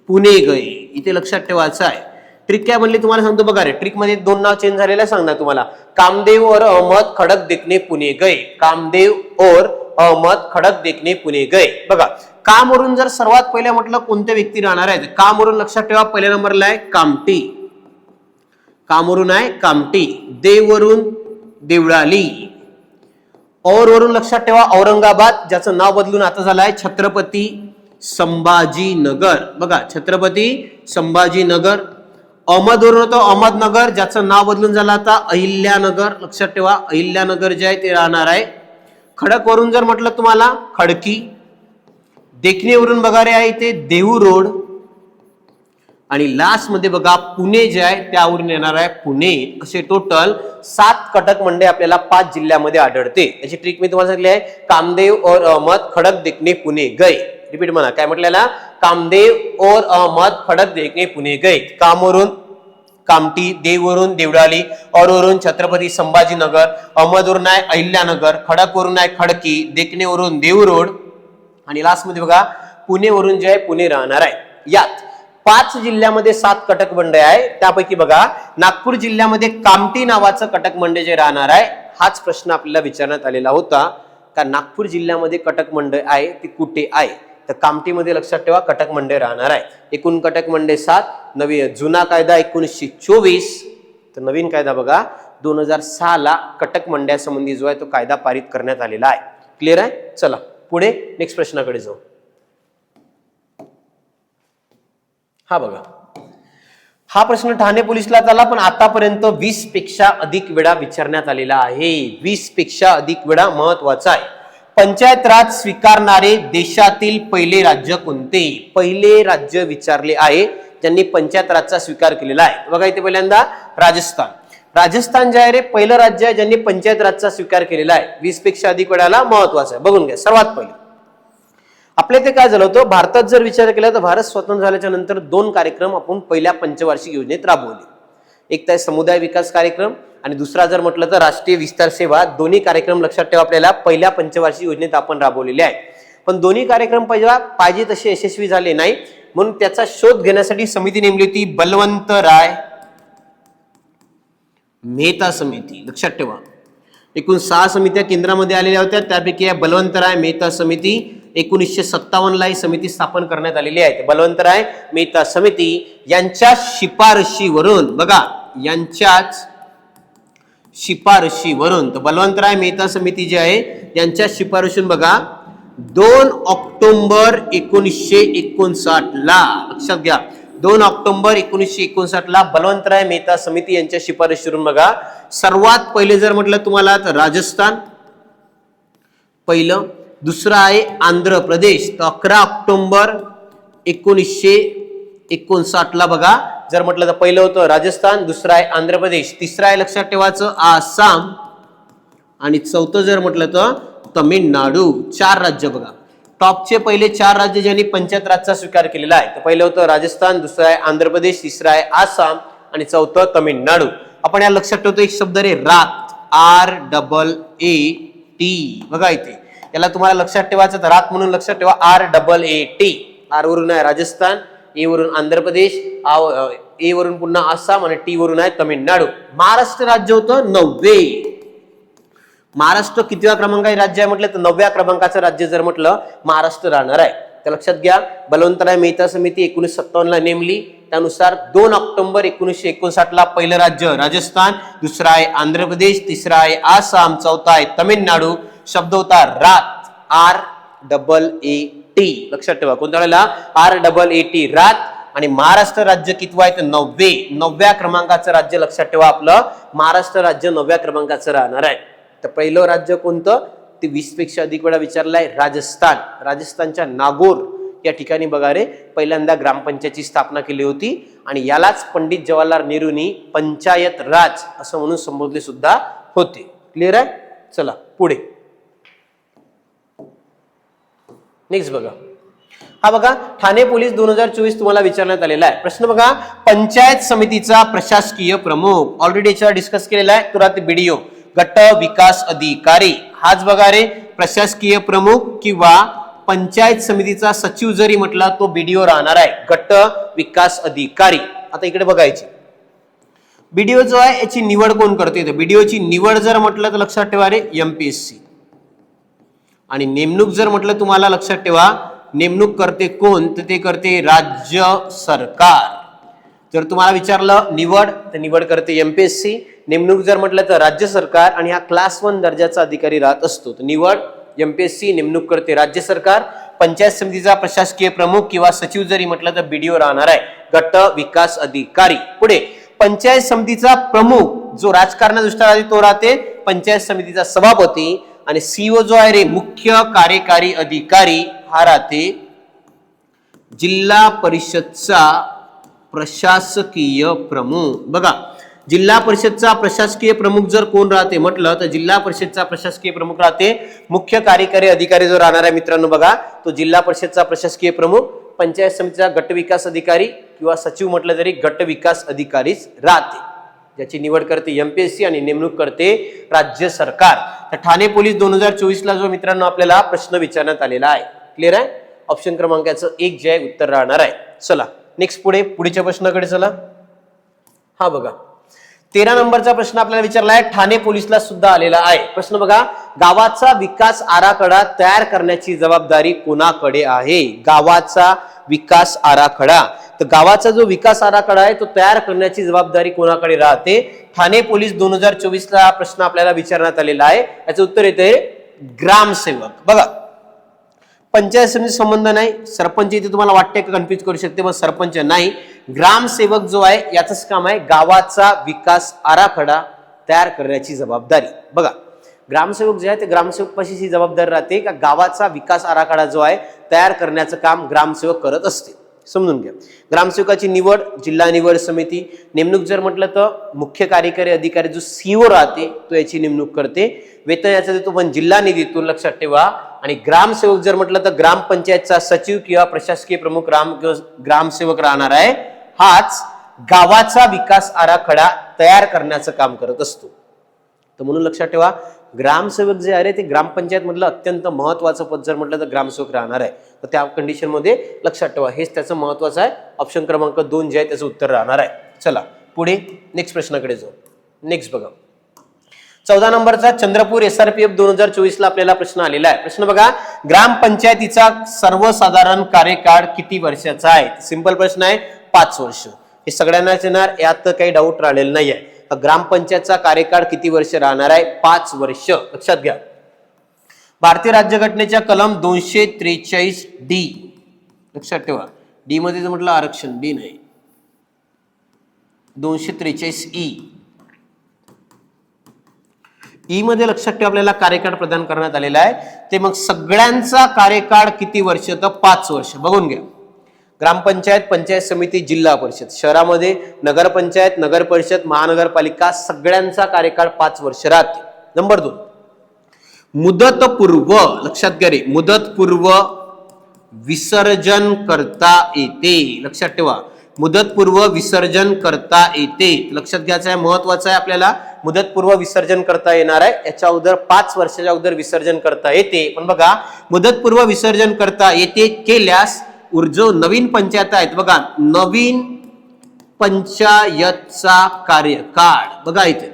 पुणे गए. इथे लक्षात ठेवायचं आहे. ट्रिक काय म्हणली तुम्हाला सांगतो बघा रे. ट्रिक मध्ये 2 नाव चेंज झालेले सांगणार तुम्हाला. कामदेव और अहमद खडक देखणे पुणे गए. कामदेव और अहमद खडक देखणे पुणे गए. बघा काम वरून जर सर्वात पहिले म्हटलं कोणते व्यक्ती राहणार आहे काम वरून लक्षात ठेवा पहिल्या नंबरला आहे कामठी. काम वरून आहे कामठी. देव वरून देवळाली. और वरून लक्षात ठेवा औरंगाबाद ज्याचं नाव बदलून आता झालं आहे छत्रपती संभाजीनगर. बघा छत्रपती संभाजीनगर. अहमद वरून होतं अहमदनगर ज्याचं नाव बदलून झालं आता अहिल्यानगर. लक्षात ठेवा अहिल्यानगर जे आहे ते राहणार आहे. खडक वरून जर म्हटलं तुम्हाला खडकी. देखणेवरून बघा रे आहे ते देहू रोड. आणि लास्ट मध्ये बघा पुणे जे आहे त्यावरून येणार आहे पुणे. असे टोटल 7 कटक मंडई आपल्याला 5 जिल्ह्यामध्ये आढळते. याची ट्रिक मी तुम्हाला सांगितली आहे कामदेव और अहमद खडक देखणे पुणे गए. रिपीट म्हणा काय म्हटलेला कामदेव और अहमद खडक देखणे पुणे गए. कामवरून कामठी, देव वरून देवळाली, और वरून छत्रपती संभाजीनगर, अहमद वरून आहे अहिल्यानगर, खडक वरून आहे खडकी, देखणे वरून देहू रोड आणि लास्ट मध्ये बघा पुणे वरून जे आहे पुणे राहणार आहे. यात 5 जिल्ह्यामध्ये 7 कटक मंडई आहे. त्यापैकी बघा नागपूर जिल्ह्यामध्ये कामठी नावाचं कटक मंडई जे राहणार आहे. हाच प्रश्न आपल्याला विचारण्यात आलेला होता का नागपूर जिल्ह्यामध्ये कटक मंडई आहे ती कुठे आहे. तर कामठीमध्ये लक्षात ठेवा कटक मंडई राहणार आहे. एकूण कटक मंडई 7. नवीन जुना कायदा 1924. तर नवीन कायदा बघा 2006 ला कटक मंडळासंबंधी जो आहे तो कायदा पारित करण्यात आलेला आहे. क्लिअर आहे. चला पुढे नेक्स्ट प्रश्नाकडे जाऊ. हा बघा हा प्रश्न ठाणे पोलीसला आला पण आतापर्यंत 20 पेक्षा अधिक वेळा विचारण्यात आलेला आहे. 20 पेक्षा अधिक वेळा महत्वाचा आहे. पंचायत राज स्वीकारणारे देशातील पहिले राज्य कोणते. पहिले राज्य विचारले आहे ज्यांनी पंचायत राजचा स्वीकार केलेला आहे. बघा इथे पहिल्यांदा राजस्थान. राजस्थान जे आहे रे पहिलं राज्य आहे ज्यांनी पंचायत राजचा स्वीकार केलेला आहे. 20 पेक्षा अधिक वेळाला महत्वाचं आहे. बघून घ्या. सर्वात पहिले आपल्या इथे काय झालं होतं भारतात जर विचार केला तर भारत स्वतंत्र झाल्याच्या नंतर 2 कार्यक्रम आपण पहिल्या पंचवार्षिक योजनेत राबवले. एक तर समुदाय विकास कार्यक्रम आणि दुसरा जर म्हटलं तर राष्ट्रीय विस्तार सेवा. दोन्ही कार्यक्रम लक्षात ठेवा आपल्याला पहिल्या पंचवार्षिक योजनेत आपण राबवलेले आहेत. पण दोन्ही कार्यक्रम पाहिजे तसे यशस्वी झाले नाही म्हणून त्याचा शोध घेण्यासाठी समिती नेमली होती बलवंतराय मेहता समिती. लक्षात ठेवा एकूण 6 समित्या केंद्रामध्ये आलेल्या होत्या त्यापैकी बलवंतराय मेहता समिती 1957 ला ही समिती स्थापन करण्यात आलेली आहे. बलवंतराय मेहता समिती यांच्या शिफारशीवरून बघा यांच्याच शिफारशीवरून. तर बलवंतराय मेहता समिती जी आहे यांच्या शिफारशीवरून बघा 2 ऑक्टोबर 1959 ला, लक्षात घ्या 2 ऑक्टोबर 1959 ला बलवंतराय मेहता समिती यांच्या शिफारशीवरून बघा सर्वात पहिले जर म्हटलं तुम्हाला तर राजस्थान पहिलं, दुसरं आहे आंध्र प्रदेश. तर 11 ऑक्टोबर 1959 ला बघा जर म्हटलं तर पहिलं होतं राजस्थान, दुसरं आहे आंध्र प्रदेश, तिसरं आहे लक्षात ठेवायचं आसाम आणि चौथं जर म्हटलं तर तमिळनाडू. 4 राज्य बघा. टॉपचे पहिले 4 राज्य ज्यांनी पंचायत राजचा स्वीकार केलेला आहे तर पहिलं होतं राजस्थान, दुसरं आहे आंध्र प्रदेश, तिसरं आहे आसाम आणि चौथं तमिळनाडू. आपण या लक्षात ठेवतो एक शब्द रे रात, RAAT बघा इथे याला तुम्हाला लक्षात ठेवायचं तर रात म्हणून लक्षात ठेवा RAAT. आर वरून आहे राजस्थान, ए वरून आंध्र प्रदेश, ए वरून पुन्हा आसाम आणि टी वरून आहे तमिळनाडू. महाराष्ट्र राज्य होतं 9वे. महाराष्ट्र कितव्या क्रमांकाचे राज्य आहे म्हटलं तर 9व्या क्रमांकाचं राज्य जर म्हटलं महाराष्ट्र राहणार आहे. तर लक्षात घ्या बलवंतराय मेहता समिती 1957 ला नेमली. त्यानुसार 2 ऑक्टोबर 1959 ला पहिलं राज्य राजस्थान, दुसरं आहे आंध्र प्रदेश, तिसरं आहे आसाम, चौथा आहे तमिळनाडू. शब्द होता रात, RAAT. लक्षात ठेवा कोणत्या वेळेला RAAT रात. आणि महाराष्ट्र राज्य कितवं आहे तर 9व्या क्रमांकाचं राज्य लक्षात ठेवा आपलं महाराष्ट्र राज्य 9व्या क्रमांकाचं राहणार आहे. तर पहिलं राज्य कोणतं ते 20 पेक्षा अधिक वेळा विचारलंय राजस्थान. राजस्थानच्या नागौर या ठिकाणी बघा रे पहिल्यांदा ग्रामपंचायतची स्थापना केली होती आणि यालाच पंडित जवाहरलाल नेहरूंनी पंचायत राज असं म्हणून संबोधले सुद्धा होते. क्लिअर आहे. चला पुढे नेक्स्ट बघा. हा बघा ठाणे पोलीस 2024 तुम्हाला विचारण्यात आलेला आहे. प्रश्न बघा पंचायत समितीचा प्रशासकीय प्रमुख ऑलरेडी याच्यावर डिस्कस केलेला आहे. तुरात BDO गट विकास अधिकारी हाच बघा रे प्रशासकीय प्रमुख किंवा पंचायत समितीचा सचिव जरी म्हटला तो BDO राहणार आहे गट विकास अधिकारी. आता इकडे बघायची BDO जो आहे याची निवड कोण करते तर BDO ची निवड जर म्हटलं तर लक्षात ठेवा रे MPSC आणि नेमणूक जर म्हटलं तुम्हाला लक्षात ठेवा नेमणूक करते कोण तर ते करते राज्य सरकार. जर तुम्हाला विचारलं निवड तर निवड करते MPSC, नेमणूक जर म्हटलं तर राज्य सरकार आणि हा क्लास 1 दर्जाचा अधिकारी राहत असतो. तर निवड MPSC, नेमणूक करते राज्य सरकार. पंचायत समितीचा प्रशासकीय प्रमुख किंवा सचिव जरी म्हटलं तर BDO राहणार आहे गट विकास अधिकारी. पुढे पंचायत समितीचा प्रमुख जो राजकारणादृष्ट्या राहते तो राहते पंचायत समितीचा सभापती आणि CEO जो आहे रे मुख्य कार्यकारी अधिकारी हा राहते जिल्हा परिषदचा प्रशासकीय प्रमुख. बघा जिल्हा परिषदचा प्रशासकीय प्रमुख जर कोण राहते म्हटलं तर जिल्हा परिषदचा प्रशासकीय प्रमुख राहते मुख्य कार्यकारी अधिकारी जो राहणार आहे मित्रांनो बघा तो जिल्हा परिषदचा प्रशासकीय प्रमुख. पंचायत समितीचा गट विकास अधिकारी किंवा सचिव म्हटलं तरी गट विकास अधिकारीच राहते ज्याची निवड करते MPSC आणि नेमणूक करते राज्य सरकार. तर ठाणे पोलीस 2024 ला जो मित्रांनो आपल्याला प्रश्न विचारण्यात आलेला आहे. क्लिअर आहे. ऑप्शन क्रमांकाचं 1 जे आहे उत्तर राहणार आहे. चला नेक्स्ट पुढच्या प्रश्नाकडे चला. हा बघा 13 नंबरचा प्रश्न आपल्याला विचारला आहे ठाणे पोलीसला सुद्धा आलेला आहे. प्रश्न बघा गावाचा विकास आराखडा तयार करण्याची जबाबदारी कोणाकडे आहे. गावाचा विकास आराखडा तर गावाचा जो विकास आराखडा आहे तो तयार करण्याची जबाबदारी कोणाकडे राहते. ठाणे पोलीस 2024 ला प्रश्न आपल्याला विचारण्यात आलेला आहे. याचं उत्तर येते ग्रामसेवक. बघा पंचायत समिती संबंध नाही. सरपंच इथे तुम्हाला वाटते का कन्फ्युज करू शकते पण सरपंच नाही. ग्रामसेवक जो आहे याचंच काम आहे गावाचा विकास आराखडा तयार करण्याची जबाबदारी. बघा ग्रामसेवक जे आहे ते ग्रामसेवकाची ही जबाबदारी राहते का गावाचा विकास आराखडा जो आहे तयार करण्याचं काम ग्रामसेवक करत असते. समजून घ्या. ग्रामसेवकाची निवड जिल्हा निवड समिती. नेमणूक जर म्हटलं तर मुख्य कार्यकारी अधिकारी जो CEO राहते तो याची नेमणूक करते. वेतन याचा देतो पण जिल्हा निधीतून लक्षात ठेवा. आणि ग्रामसेवक जर म्हटलं तर ग्रामपंचायतचा सचिव किंवा प्रशासकीय प्रमुख ग्रामसेवक राहणार आहे. हाच गावाचा विकास आराखडा तयार करण्याचं काम करत असतो. तर म्हणून लक्षात ठेवा ग्रामसेवक जे आहे ते ग्रामपंचायत मधलं अत्यंत महत्वाचं पद जर म्हटलं तर ग्रामसेवक राहणार आहे. तर त्या कंडिशन मध्ये लक्षात ठेवा हेच त्याचं महत्वाचं आहे. ऑप्शन क्रमांक 2 जे आहे त्याचं उत्तर राहणार आहे. चला पुढे नेक्स्ट प्रश्नाकडे जाऊ. नेक्स्ट बघा 14 नंबरचा चंद्रपूर SRPF 2024 ला आपल्याला प्रश्न आलेला आहे. प्रश्न बघा ग्रामपंचायतीचा सर्वसाधारण कार्यकाळ किती वर्षाचा आहे. सिंपल प्रश्न आहे 5 वर्ष. हे सगळ्यांनाच येणार यात काही डाऊट राहिलेला नाही आहे. ग्रामपंचायतचा कार्यकाळ किती वर्ष राहणार आहे? 5 वर्ष. लक्षात घ्या. भारतीय राज्यघटनेच्या कलम 243D, लक्षात ठेवा. डी मध्ये जर म्हटलं आरक्षण, डी नाही, 243E. ई मध्ये लक्षात ठेवा आपल्याला कार्यकाळ प्रदान करण्यात आलेला आहे. ते मग सगळ्यांचा कार्यकाळ किती वर्ष? तर 5 वर्ष. बघून घ्या. ग्रामपंचायत, पंचायत समिती, जिल्हा परिषद, शहरामध्ये नगरपंचायत, नगर परिषद, महानगरपालिका, सगळ्यांचा कार्यकाळ 5 वर्ष राहते. नंबर 2, मुदतपूर्व, लक्षात घ्या रे, मुदतपूर्व विसर्जन करता येते. लक्षात ठेवा, मुदतपूर्व विसर्जन करता येते. लक्षात घ्यायचं आहे, महत्वाचं आहे आपल्याला. मुदतपूर्व विसर्जन करता येणार आहे. याच्या अगोदर 5 वर्षाच्या अगोदर विसर्जन करता येते. पण बघा, मुदतपूर्व विसर्जन करता येते केल्यास जो नवीन पंचायत आहेत, बघा, नवीन पंचायतचा कार्यकाळ, बघा इथे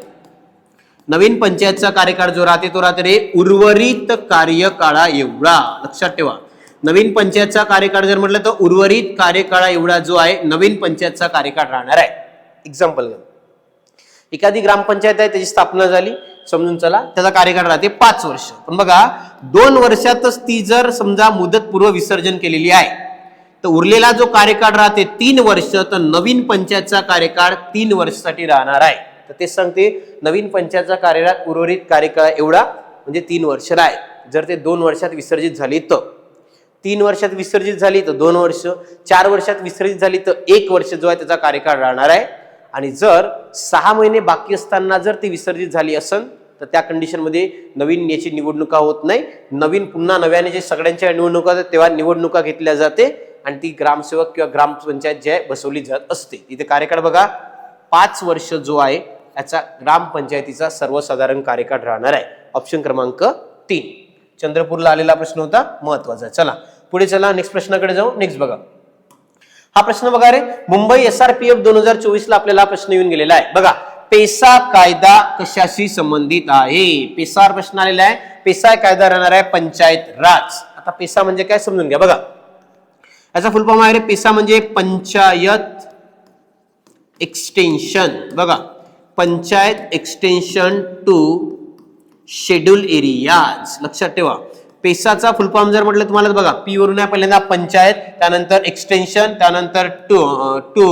नवीन पंचायतचा कार्यकाळ जो राहते तो राहते रे उर्वरित कार्यकाळा एवढा. लक्षात ठेवा, नवीन पंचायतचा कार्यकाळ जर म्हटलं तर उर्वरित कार्यकाळा एवढा जो आहे नवीन पंचायतचा कार्यकाळ राहणार आहे. एक्झाम्पल घ्या. एखादी ग्रामपंचायत आहे, त्याची स्थापना झाली, समजून चला, त्याचा कार्यकाळ राहते 5 वर्ष. पण बघा, 2 वर्षातच ती जर समजा मुदतपूर्व विसर्जन केलेली आहे, तर उरलेला जो कार्यकाळ राहते 3 वर्ष, तर नवीन पंचायतचा कार्यकाळ 3 वर्षासाठी राहणार आहे. तर ते सांगते नवीन पंचायतचा कार्यकाळ उर्वरित कार्यकाळ एवढा म्हणजे 3 वर्ष आहे. जर ते 2 वर्षात विसर्जित झाली तर 3 वर्षात विसर्जित झाली तर 2 वर्ष, 4 वर्षात विसर्जित झाली तर 1 वर्ष जो आहे त्याचा कार्यकाळ राहणार आहे. आणि जर 6 महिने बाकी असताना जर ती विसर्जित झाली असेल तर त्या कंडिशन मध्ये नवीन याची निवडणुका होत नाही. नवीन पुन्हा नव्याने जे सगळ्यांच्या निवडणुका होतात तेव्हा निवडणुका घेतल्या जाते आणि ती ग्रामसेवक किंवा ग्रामपंचायत जे आहे बसवली जात असते. इथे कार्यकाळ बघा 5 वर्ष जो आहे याचा ग्रामपंचायतीचा सर्वसाधारण कार्यकाळ राहणार आहे. ऑप्शन क्रमांक 3. चंद्रपूरला आलेला प्रश्न होता, महत्वाचा. चला पुढे चला, नेक्स्ट प्रश्नाकडे जाऊ. नेक्स्ट बघा, हा प्रश्न बघा रे, मुंबई SRPF 2024 ला आपल्याला प्रश्न येऊन गेलेला आहे. बघा, पेसा कायदा कशाशी संबंधित आहे? पेसावर प्रश्न आलेला आहे. पेसा कायदा राहणार आहे पंचायत राज. आता पेसा म्हणजे काय समजून घ्या. बघा, याचा फुल फॉर्म आहे रे, पेसा म्हणजे पंचायत एक्सटेन्शन. बघा, panchayat extension to schedule areas. लक्षात ठेवा, पेसाचा फुल फॉर्म जर म्हटलं तुम्हाला, बघा, पी वरून आहे पहिल्यांदा पंचायत, त्यानंतर एक्सटेन्शन, त्यानंतर टू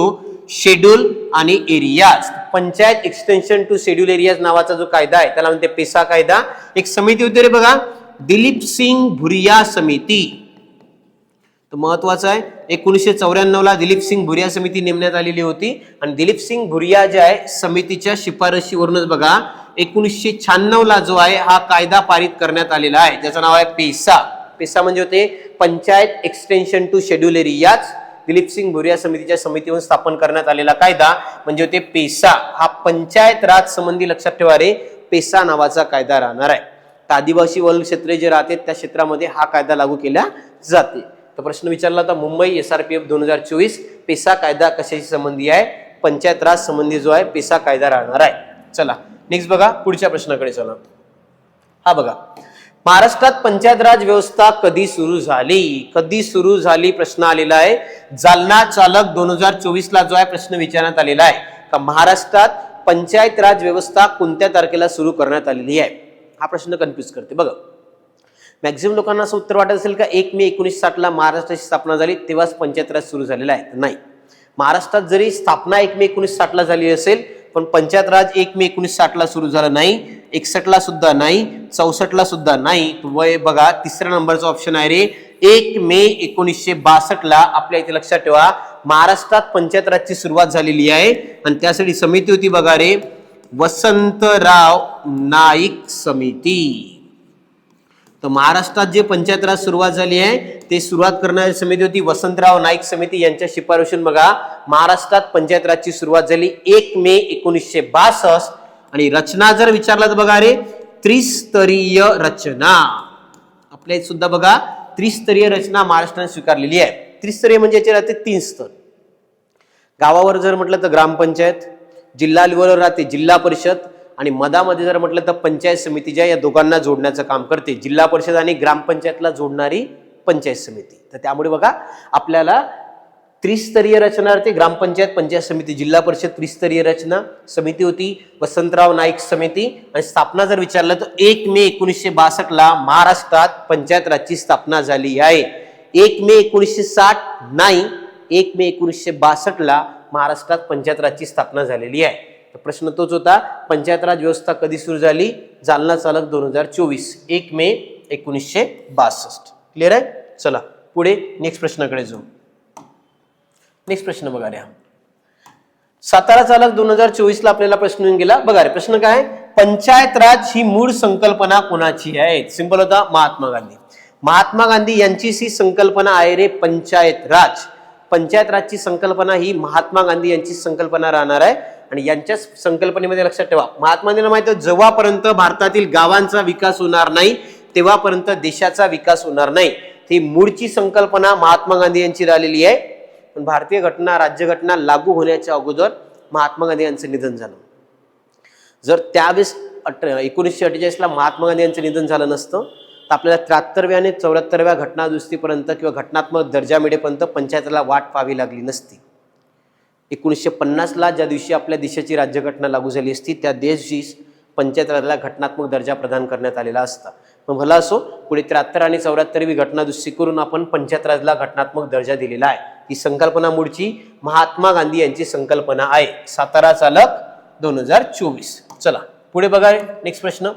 शेड्यूल आणि areas. Panchayat extension to schedule areas नावाचा जो कायदा आहे त्याला म्हणते पेसा कायदा. एक समिती होती रे बघा, दिलीप सिंग भुरिया समिती. तर महत्वाचं आहे, 1994 ला दिलीप सिंग भुरिया समिती नेमण्यात आलेली होती आणि दिलीप सिंग भुरिया जे आहे समितीच्या शिफारशीवरूनच बघा 1996 ला जो आहे हा कायदा पारित करण्यात आलेला आहे, ज्याचं नाव आहे पेसा. पेसा म्हणजे होते panchayat extension to schedule areas. Dilip Singh Bhuria समितीच्या समितीवरून स्थापन करण्यात आलेला कायदा म्हणजे होते पेसा. हा पंचायत राज संबंधी लक्षात ठेवा रे, पेसा नावाचा कायदा राहणार आहे. तर आदिवासी वल्ल क्षेत्रे जे राहते त्या क्षेत्रामध्ये हा कायदा लागू केला जाते. तर प्रश्न विचारला होता, मुंबई SRPF 2024 पेसा कायदा कशाशी संबंधी आहे? पंचायत राज संबंधी जो आहे पेसा कायदा राहणार आहे. चला नेक्स्ट बघा, पुढच्या प्रश्नाकडे चला. हा बघा, महाराष्ट्रात पंचायत राज व्यवस्था कधी सुरू झाली? कधी सुरू झाली प्रश्न आलेला आहे. जालना चालक 2024 ला जो आहे प्रश्न विचारण्यात आलेला आहे का महाराष्ट्रात पंचायत राज व्यवस्था कोणत्या तारखेला सुरू करण्यात आलेली आहे? हा प्रश्न कन्फ्युज करते. बघा, मॅक्झिमम लोकांना असं उत्तर वाटत असेल का 1 मे 1960 ला महाराष्ट्राची स्थापना झाली तेव्हाच पंचायत राज सुरू झालेला आहे. नाही, महाराष्ट्रात जरी स्थापना 1 मे 1960 ला झाली असेल पण पंचायत राज 1 मे 1960 ला सुरू झालं नाही, 61 ला सुद्धा नाही, 64 ला सुद्धा नाही. वय बघा, तिसऱ्या नंबरचा ऑप्शन आहे रे 1 मे 1962 ला. आपल्या इथे लक्षात ठेवा, महाराष्ट्रात पंचायत राजची सुरुवात झालेली आहे आणि त्यासाठी समिती होती बघा रे वसंतराव नाईक समिती. तर महाराष्ट्रात जे पंचायत राज सुरुवात झाली आहे ते सुरुवात करणारी समिती होती वसंतराव नाईक समिती. यांच्या शिफारशीतून बघा महाराष्ट्रात पंचायत राजची सुरुवात झाली 1 मे 1962. आणि रचना जर विचारला तर बघा रे त्रिस्तरीय रचना. आपल्या सुद्धा बघा त्रिस्तरीय रचना महाराष्ट्राने स्वीकारलेली आहे. त्रिस्तरीय म्हणजे याचे राहते 3 स्तर. गावावर जर म्हटलं तर ग्रामपंचायत, जिल्हा लेवलवर राहते जिल्हा परिषद आणि मधामध्ये जर म्हटलं तर पंचायत समिती ज्या या दोघांना जोडण्याचं काम करते. जिल्हा परिषद आणि ग्रामपंचायतला जोडणारी पंचायत समिती. तर त्यामुळे बघा आपल्याला त्रिस्तरीय रचना होती, ग्रामपंचायत, पंचायत समिती, जिल्हा परिषद त्रिस्तरीय रचना समिती होती, वसंतराव नाईक समिती. आणि स्थापना जर विचारलं तर 1 मे 1962 ला महाराष्ट्रात पंचायत राजची स्थापना झाली आहे. 1 मे 1960 नाही, 1 मे 1962 ला महाराष्ट्रात पंचायत राजची स्थापना झालेली आहे. तर प्रश्न तोच होता, पंचायत राज व्यवस्था कधी सुरू झाली? जालना चालक 2024, 1 मे 1962. क्लिअर आहे? चला पुढे नेक्स्ट प्रश्नाकडे जाऊ. नेक्स्ट प्रश्न बघा रे, सातारा चालक 2024 ला आपल्याला प्रश्न येऊन गेला. बघा रे प्रश्न काय, पंचायत राज ही मूळ संकल्पना कोणाची आहे? सिंपल होता, महात्मा गांधी. महात्मा गांधी यांचीच ही संकल्पना आहे रे पंचायत राज. पंचायत राजची संकल्पना ही महात्मा गांधी यांची संकल्पना राहणार आहे. आणि यांच्याच संकल्पनेमध्ये लक्षात ठेवा, महात्मा गांधींना माहिती आहे, जेव्हापर्यंत भारतातील गावांचा विकास होणार नाही तेव्हापर्यंत देशाचा विकास होणार नाही. ही मूळची संकल्पना महात्मा गांधी यांची राहिलेली आहे. पण भारतीय घटना, राज्यघटना लागू होण्याच्या अगोदर महात्मा गांधी यांचं निधन झालं. जर त्यावेळेस 1948 ला महात्मा गांधी यांचं निधन झालं नसतं तर आपल्याला 73व्या आणि 74व्या घटनादुरुस्तीपर्यंत किंवा घटनात्मक दर्जा मिळेपर्यंत पंचायतीला वाट पाहावी लागली नसती. 1950 ला ज्या दिवशी आपल्या देशाची राज्यघटना लागू झाली असती त्या दिवशी पंचायत राजाला घटनात्मक दर्जा प्रदान करण्यात आलेला असता. मग भला असो, पुढे 73 आणि 74वी घटनादुरुस्ती करून आपण पंचायत राजला घटनात्मक दर्जा दिलेला आहे. ही संकल्पना मूळची महात्मा गांधी यांची संकल्पना आहे. सातारा चालक 2024. चला पुढे बघा नेक्स्ट प्रश्न.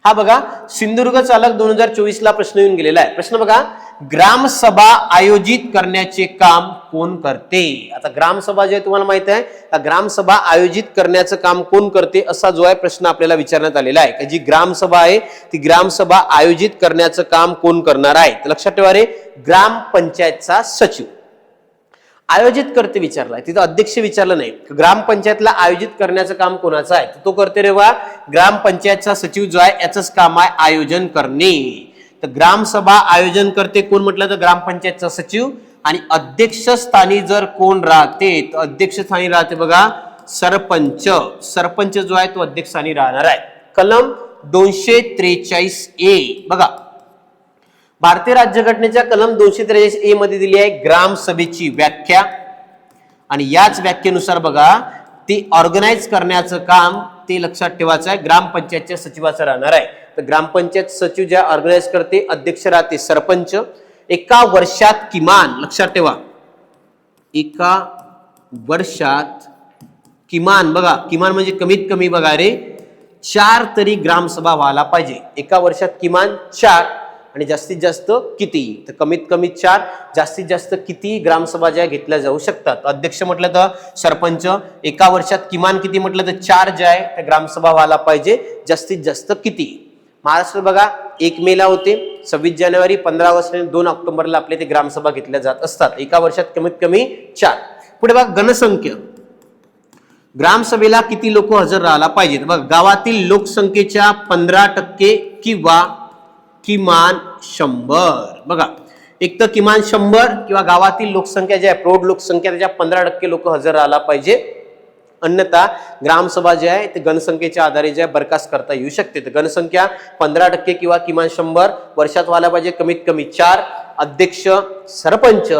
हा बघा, सिंधुदुर्ग चालक 2024 ला प्रश्न येऊन गेलेला आहे. प्रश्न बघा, ग्रामसभा आयोजित करण्याचे काम कोण करते? आता ग्रामसभा जे तुम्हाला माहित आहे, ग्रामसभा आयोजित करण्याचं काम कोण करते असा जो आहे प्रश्न आपल्याला विचारण्यात आलेला आहे. जी ग्रामसभा आहे ती ग्रामसभा आयोजित करण्याचं काम कोण करणार आहे? तर लक्षात ठेवा रे, ग्रामपंचायतचा सचिव. आयोजित करते विचारलाय, तिथं अध्यक्ष विचारलं नाही. ग्रामपंचायतला आयोजित करण्याचं काम कोणाचं आहे? तो करते रे वा, ग्रामपंचायतचा सचिव जो आहे याचंच काम आहे आयोजन करणे. तर ग्रामसभा आयोजन करते कोण म्हटलं तर ग्रामपंचायतचा सचिव. आणि अध्यक्षस्थानी जर कोण राहते तर अध्यक्षस्थानी राहते बघा सरपंच. सरपंच जो आहे तो अध्यक्षस्थानी राहणार आहे. कलम 243A बघा, भारतीय राज्यघटनेच्या कलम 243A मध्ये दिली आहे ग्रामसभेची व्याख्या. आणि याच व्याख्येनुसार बघा ती ऑर्गनाइज करण्याचं काम ते लक्षात ठेवायचं आहे ग्रामपंचायतच्या सचिवाचं राहणार आहे. तर ग्रामपंचायत सचिव ज्या ऑर्गनाइज करते, अध्यक्ष राहते सरपंच. एका वर्षात किमान, लक्षात ठेवा, एका वर्षात किमान, बघा किमान म्हणजे कमीत कमी बघा रे 4 तरी ग्रामसभा व्हायला पाहिजे. एका वर्षात किमान 4 आणि जास्तीत जास्त किती? तर कमीत कमी 4, जास्तीत जास्त किती ग्रामसभा ज्या घेतल्या जाऊ शकतात? अध्यक्ष म्हटलं तर सरपंच. एका वर्षात किमान किती म्हटलं तर 4 ज्या आहे त्या ग्रामसभा व्हायला पाहिजे. जास्तीत जास्त किती? महाराष्ट्र बघा 1 मे ला होते, 26 जानेवारी, 15 ऑगस्ट आणि 2 ऑक्टोबरला आपले ते ग्रामसभा घेतल्या जात असतात. एका वर्षात कमीत कमी 4. पुढे बघा घनसंख्या, ग्रामसभेला किती लोक हजर राहायला पाहिजेत? बघा गावातील लोकसंख्येच्या 15% किंवा किमान 100. बघा एक तर किमान 100 किंवा गावातील लोकसंख्या जी आहे प्रौढ लोकसंख्या त्याच्या 15% लोक हजर राहायला पाहिजे. अन्यथा ग्रामसभा जी आहे ते घनसंख्येच्या आधारे जे बरखास्त करता येऊ शकते. तर घनसंख्या 15% किंवा किमान 100 वर्षात व्हायला पाहिजे. कमीत कमी 4 अध्यक्ष सरपंच.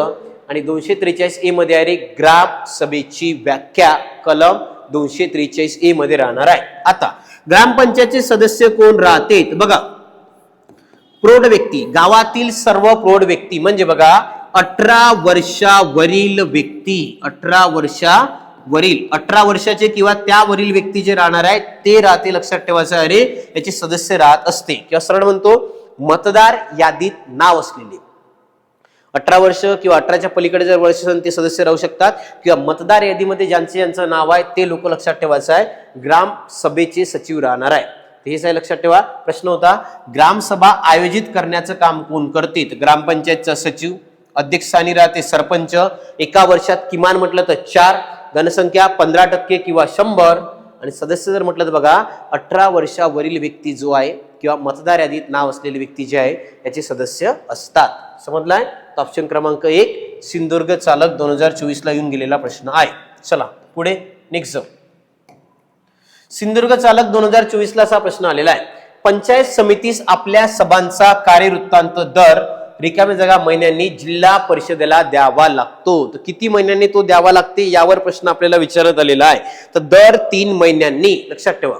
आणि 243A मध्ये आहे ग्रामसभेची व्याख्या कलम 243A मध्ये राहणार आहे. आता ग्रामपंचायतचे सदस्य कोण राहते? बघा प्रौढ व्यक्ती, गावातील सर्व प्रौढ व्यक्ती म्हणजे बघा 18 वर्षावरील व्यक्ती, 18 वर्षाचे किंवा त्यावरील व्यक्ती जे राहणार आहे ते राहते. लक्षात ठेवायचं अरे याचे सदस्य राहत असते. किंवा सरळ म्हणतो मतदार यादीत नाव असलेले 18 वर्ष किंवा 18च्या पलीकडे जर वर्ष ते सदस्य राहू शकतात. किंवा मतदार यादीमध्ये ज्यांचं नाव आहे ते लोक लक्षात ठेवायचं आहे ग्रामसभेचे सचिव राहणार आहे. हे लक्षात ठेवा. प्रश्न होता ग्रामसभा आयोजित करण्याचं काम कोण करते? ग्रामपंचायतचा सचिव. अध्यक्षस्थानी राहते सरपंच. एका वर्षात किमान म्हटलं तर 4, घनसंख्या 15% किंवा 100. आणि सदस्य जर म्हटलं तर बघा 18 वर्षावरील व्यक्ती जो आहे किंवा मतदार यादीत नाव असलेली व्यक्ती जे आहे याचे सदस्य असतात. समजलाय? ऑप्शन क्रमांक 1 सिंधुदुर्ग चालक 2024 ला येऊन गेलेला प्रश्न आहे. चला पुढे नेक्स्ट जाऊ. सिंधुदुर्ग चालक 2024 ला असा प्रश्न आलेला आहे. पंचायत समितीस आपल्या सभांचा कार्यवृत्तांत दर रिकाम्या जागा महिन्यांनी जिल्हा परिषदेला द्यावा लागतो. तर किती महिन्यांनी तो द्यावा लागते यावर प्रश्न आपल्याला विचारण्यात आलेला आहे. तर दर 3 महिन्यांनी, लक्षात ठेवा,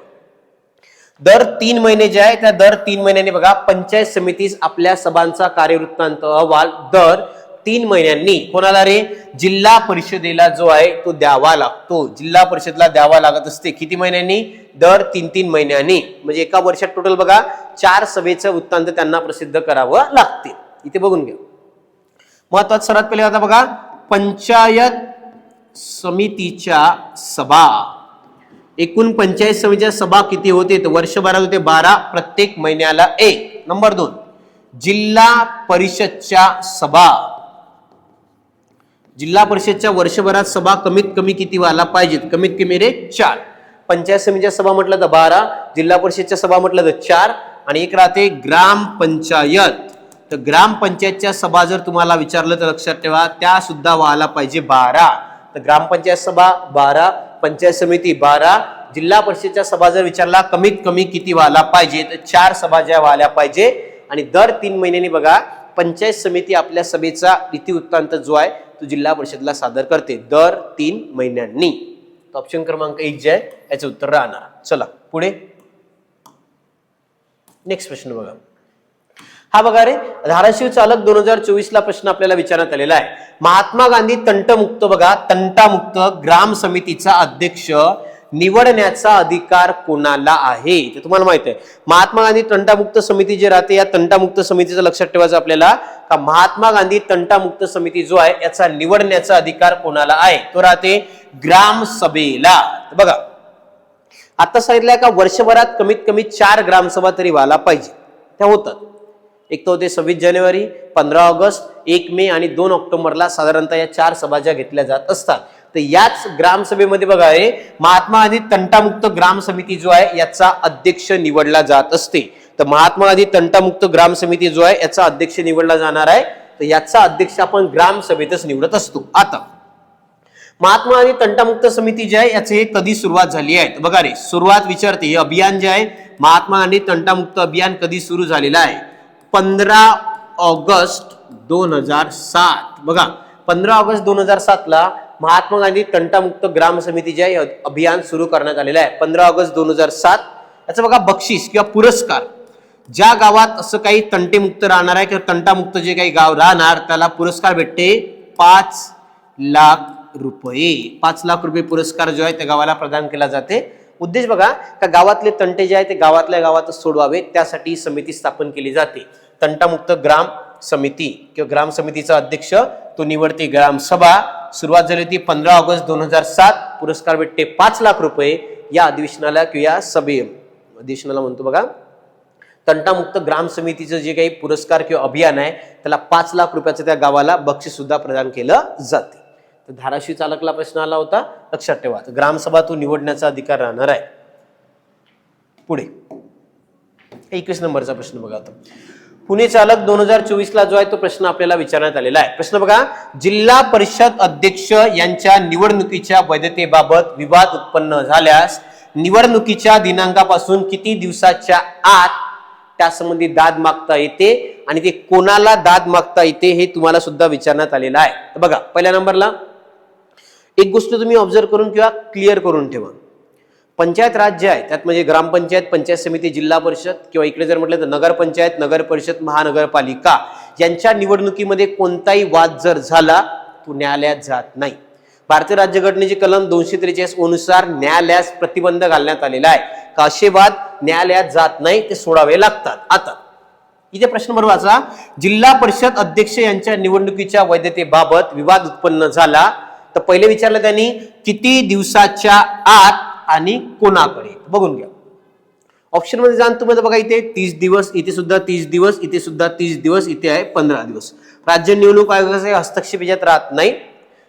दर 3 महिने जे आहे त्या दर 3 महिन्यांनी बघा पंचायत समितीस आपल्या सभांचा कार्यवृत्तांत अहवाल दर 3 महिन्यांनी कोणाला रे, जिल्हा परिषदेला जो आहे तो द्यावा लागतो. जिल्हा परिषदेला द्यावा लागत असते किती महिन्यांनी, दर 3-3 महिन्यांनी. म्हणजे एका वर्षात टोटल बघा 4 सभेचं वृत्तांत त्यांना प्रसिद्ध करावं लागते. इथे बघून घ्या. महत्वाचं सर्वात पहिले आता बघा पंचायत समितीच्या सभा. एकूण पंचायत समितीच्या सभा किती होते, तर वर्षभरात होते 12, प्रत्येक महिन्याला 1. नंबर 2 जिल्हा परिषदच्या सभा. जिल्हा परिषदच्या वर्षभरात सभा कमीत कमी किती व्हायला पाहिजेत, कमीत कमी रे 4. पंचायत समितीच्या सभा म्हटलं तर 12, जिल्हा परिषदच्या सभा म्हटलं तर 4 आणि एक राहते ग्रामपंचायत. तर ग्रामपंचायतच्या सभा जर तुम्हाला विचारलं तर लक्षात ठेवा त्या सुद्धा व्हायला पाहिजे 12. तर ग्रामपंचायत सभा 12, पंचायत समिती 12, जिल्हा परिषदच्या सभा जर विचारला कमीत कमी किती व्हायला पाहिजे तर 4 सभा ज्या व्हायला पाहिजे. आणि दर 3 महिन्यांनी बघा पंचायत समिती आपल्या सभेचा इतिवृत्तांत जो आहे तो जिल्हा परिषदला सादर करते दर 3 महिन्यांनी. ऑप्शन क्रमांक 1 जे आहे याचं उत्तर राहणार. चला पुढे नेक्स्ट प्रश्न बघा. हा बघा रे धाराशिव चालक 2024 ला प्रश्न आपल्याला विचारण्यात आलेला आहे. महात्मा गांधी तंटमुक्त बघा तंटामुक्त ग्राम समितीचा अध्यक्ष निवडण्याचा अधिकार कोणाला आहे. ते तुम्हाला माहित आहे महात्मा गांधी तंटामुक्त समिती जे राहते या तंटामुक्त समितीचं लक्षात ठेवायचं आपल्याला का महात्मा गांधी तंटामुक्त समिती जो आहे याचा निवडण्याचा अधिकार कोणाला आहे, तो राहते ग्राम सभेला. बघा आता सांगितलंय का वर्षभरात कमीत कमी 4 ग्रामसभा तरी व्हायला पाहिजे. त्या होतात. एक तर होते 26 जानेवारी, 15 ऑगस्ट, 1 मे आणि 2 ऑक्टोबरला साधारणतः या 4 सभा ज्या घेतल्या जात असतात. तर याच ग्रामसभेमध्ये बघा हे महात्मा गांधी तंटामुक्त ग्राम समिती जो आहे याचा अध्यक्ष निवडला जात असते. तर महात्मा गांधी तंटामुक्त ग्राम समिती जो आहे याचा अध्यक्ष निवडला जाणार आहे. तर याचा अध्यक्ष आपण ग्रामसभेतच निवडत असतो. आता महात्मा गांधी तंटामुक्त समिती जी आहे याची कधी सुरुवात झाली आहे, बघा रे सुरुवात विचारते. हे अभियान जे आहे महात्मा गांधी तंटामुक्त अभियान कधी सुरू झालेलं आहे, 15 ऑगस्ट 2007. बघा 15 ऑगस्ट 2007 ला महात्मा गांधी तंटामुक्त ग्राम समिती जे आहे अभियान सुरू करण्यात आलेलं आहे. 15 ऑगस्ट 2007. याचं बघा बक्षीस किंवा पुरस्कार, ज्या गावात असं काही तंटेमुक्त राहणार आहे किंवा तंटामुक्त जे काही गाव राहणार त्याला पुरस्कार भेटते 5 लाख रुपये. 5 लाख रुपये पुरस्कार जो आहे त्या गावाला प्रदान केला जाते. उद्देश बघा का गावातले तंटे जे आहे ते गावातल्या गावातच सोडवावे त्यासाठी समिती स्थापन केली जाते. तंटामुक्त ग्राम समिती किंवा ग्राम समितीचा अध्यक्ष तो निवडते ग्रामसभा. सुरुवात झाली होती 15 ऑगस्ट 2007. पुरस्कार भेटते 5 लाख रुपये. या अधिवेशनाला किंवा या सभे अधिवेशनाला म्हणतो बघा तंटामुक्त ग्राम समितीचं जे काही पुरस्कार किंवा अभियान आहे त्याला 5 लाख रुपयाचं त्या गावाला बक्षीस सुद्धा प्रदान केलं जाते. तर धाराशिव चालकला प्रश्न आला होता, लक्षात ठेवा. तर ग्रामसभा तो निवडण्याचा अधिकार राहणार आहे. पुढे 21 नंबरचा प्रश्न बघा. आता पुणे चालक 2024 ला जो आहे तो प्रश्न आपल्याला विचारण्यात आलेला आहे. प्रश्न बघा जिल्हा परिषद अध्यक्ष यांच्या निवडणुकीच्या वैधतेबाबत विवाद उत्पन्न झाल्यास निवडणुकीच्या दिनांकापासून किती दिवसाच्या आत त्यासंबंधी दाद मागता येते आणि ते कोणाला दाद मागता येते हे तुम्हाला सुद्धा विचारण्यात आलेलं आहे. तर बघा पहिल्या नंबरला एक गोष्ट तुम्ही ऑब्झर्व करून किंवा क्लिअर करून ठेवा. पंचायत राज जे आहे त्यात म्हणजे ग्रामपंचायत, पंचायत समिती, जिल्हा परिषद किंवा इकडे जर म्हटलं तर नगरपंचायत, नगर परिषद, महानगरपालिका यांच्या निवडणुकीमध्ये कोणताही वाद जर झाला तो न्यायालयात जात नाही. भारतीय राज्यघटनेची कलम 243 अनुसार न्यायालयास प्रतिबंध घालण्यात आलेला आहे का असे वाद न्यायालयात जात नाही, ते सोडावे लागतात. आता इथे प्रश्न बरोबरचा जिल्हा परिषद अध्यक्ष यांच्या निवडणुकीच्या वैधतेबाबत विवाद उत्पन्न झाला तर पहिले विचारलं त्यांनी किती दिवसाच्या आत आणि कोणाकडे. बघून घ्या ऑप्शन मध्ये जाण तुम्हाला बघा इथे 30 दिवस, इथे सुद्धा 30 दिवस, इथे सुद्धा 30 दिवस, इथे आहे 15 दिवस. राज्य निवडणूक आयोगाचे हस्तक्षेप याच्यात राहत नाही,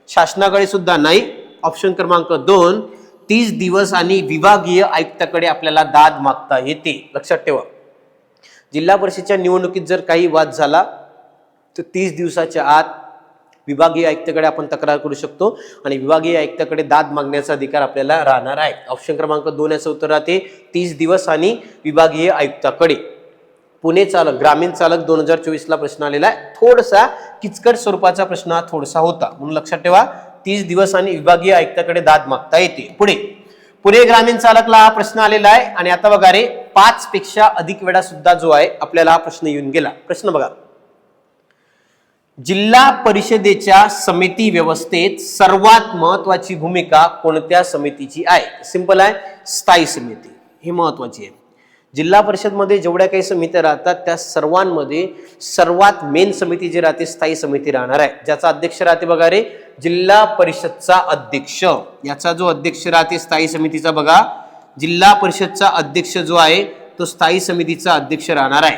शासनाकडे सुद्धा नाही. ऑप्शन क्रमांक 2 30 दिवस आणि विभागीय आयुक्ताकडे आपल्याला दाद मागता येते. लक्षात ठेवा जिल्हा परिषदेच्या निवडणुकीत जर काही वाद झाला तर 30 दिवसाच्या आत विभागीय आयुक्ताकडे आपण तक्रार करू शकतो आणि विभागीय आयुक्ताकडे दाद मागण्याचा अधिकार आपल्याला राहणार आहे. ऑप्शन क्रमांक 2 याचं उत्तर राहते 30 दिवस आणि विभागीय आयुक्ताकडे. पुणे चालक ग्रामीण चालक 2024 ला प्रश्न आलेला आहे. थोडासा किचकट स्वरूपाचा प्रश्न हा थोडासा होता, म्हणून लक्षात ठेवा. 30 दिवस आणि विभागीय आयुक्ताकडे दाद मागता येते. पुणे ग्रामीण चालकला हा प्रश्न आलेला आहे. आणि आता बघा रे, 5 पेक्षा अधिक वेळा सुद्धा जो आहे आपल्याला हा प्रश्न येऊन गेला. प्रश्न बघा, जिल्हा परिषदेच्या समिती व्यवस्थेत सर्वात महत्वाची भूमिका कोणत्या समितीची आहे? सिंपल आहे, स्थायी समिती. हे महत्वाची आहे. जिल्हा परिषद मध्ये जेवढ्या काही समित्या राहतात त्या सर्वांमध्ये सर्वात मेन समिती जी राहते स्थायी समिती राहणार आहे, ज्याचा अध्यक्ष राहते बघा रे जिल्हा परिषदचा अध्यक्ष. याचा जो अध्यक्ष राहते स्थायी समितीचा बघा, जिल्हा परिषदचा अध्यक्ष जो आहे तो स्थायी समितीचा अध्यक्ष राहणार आहे.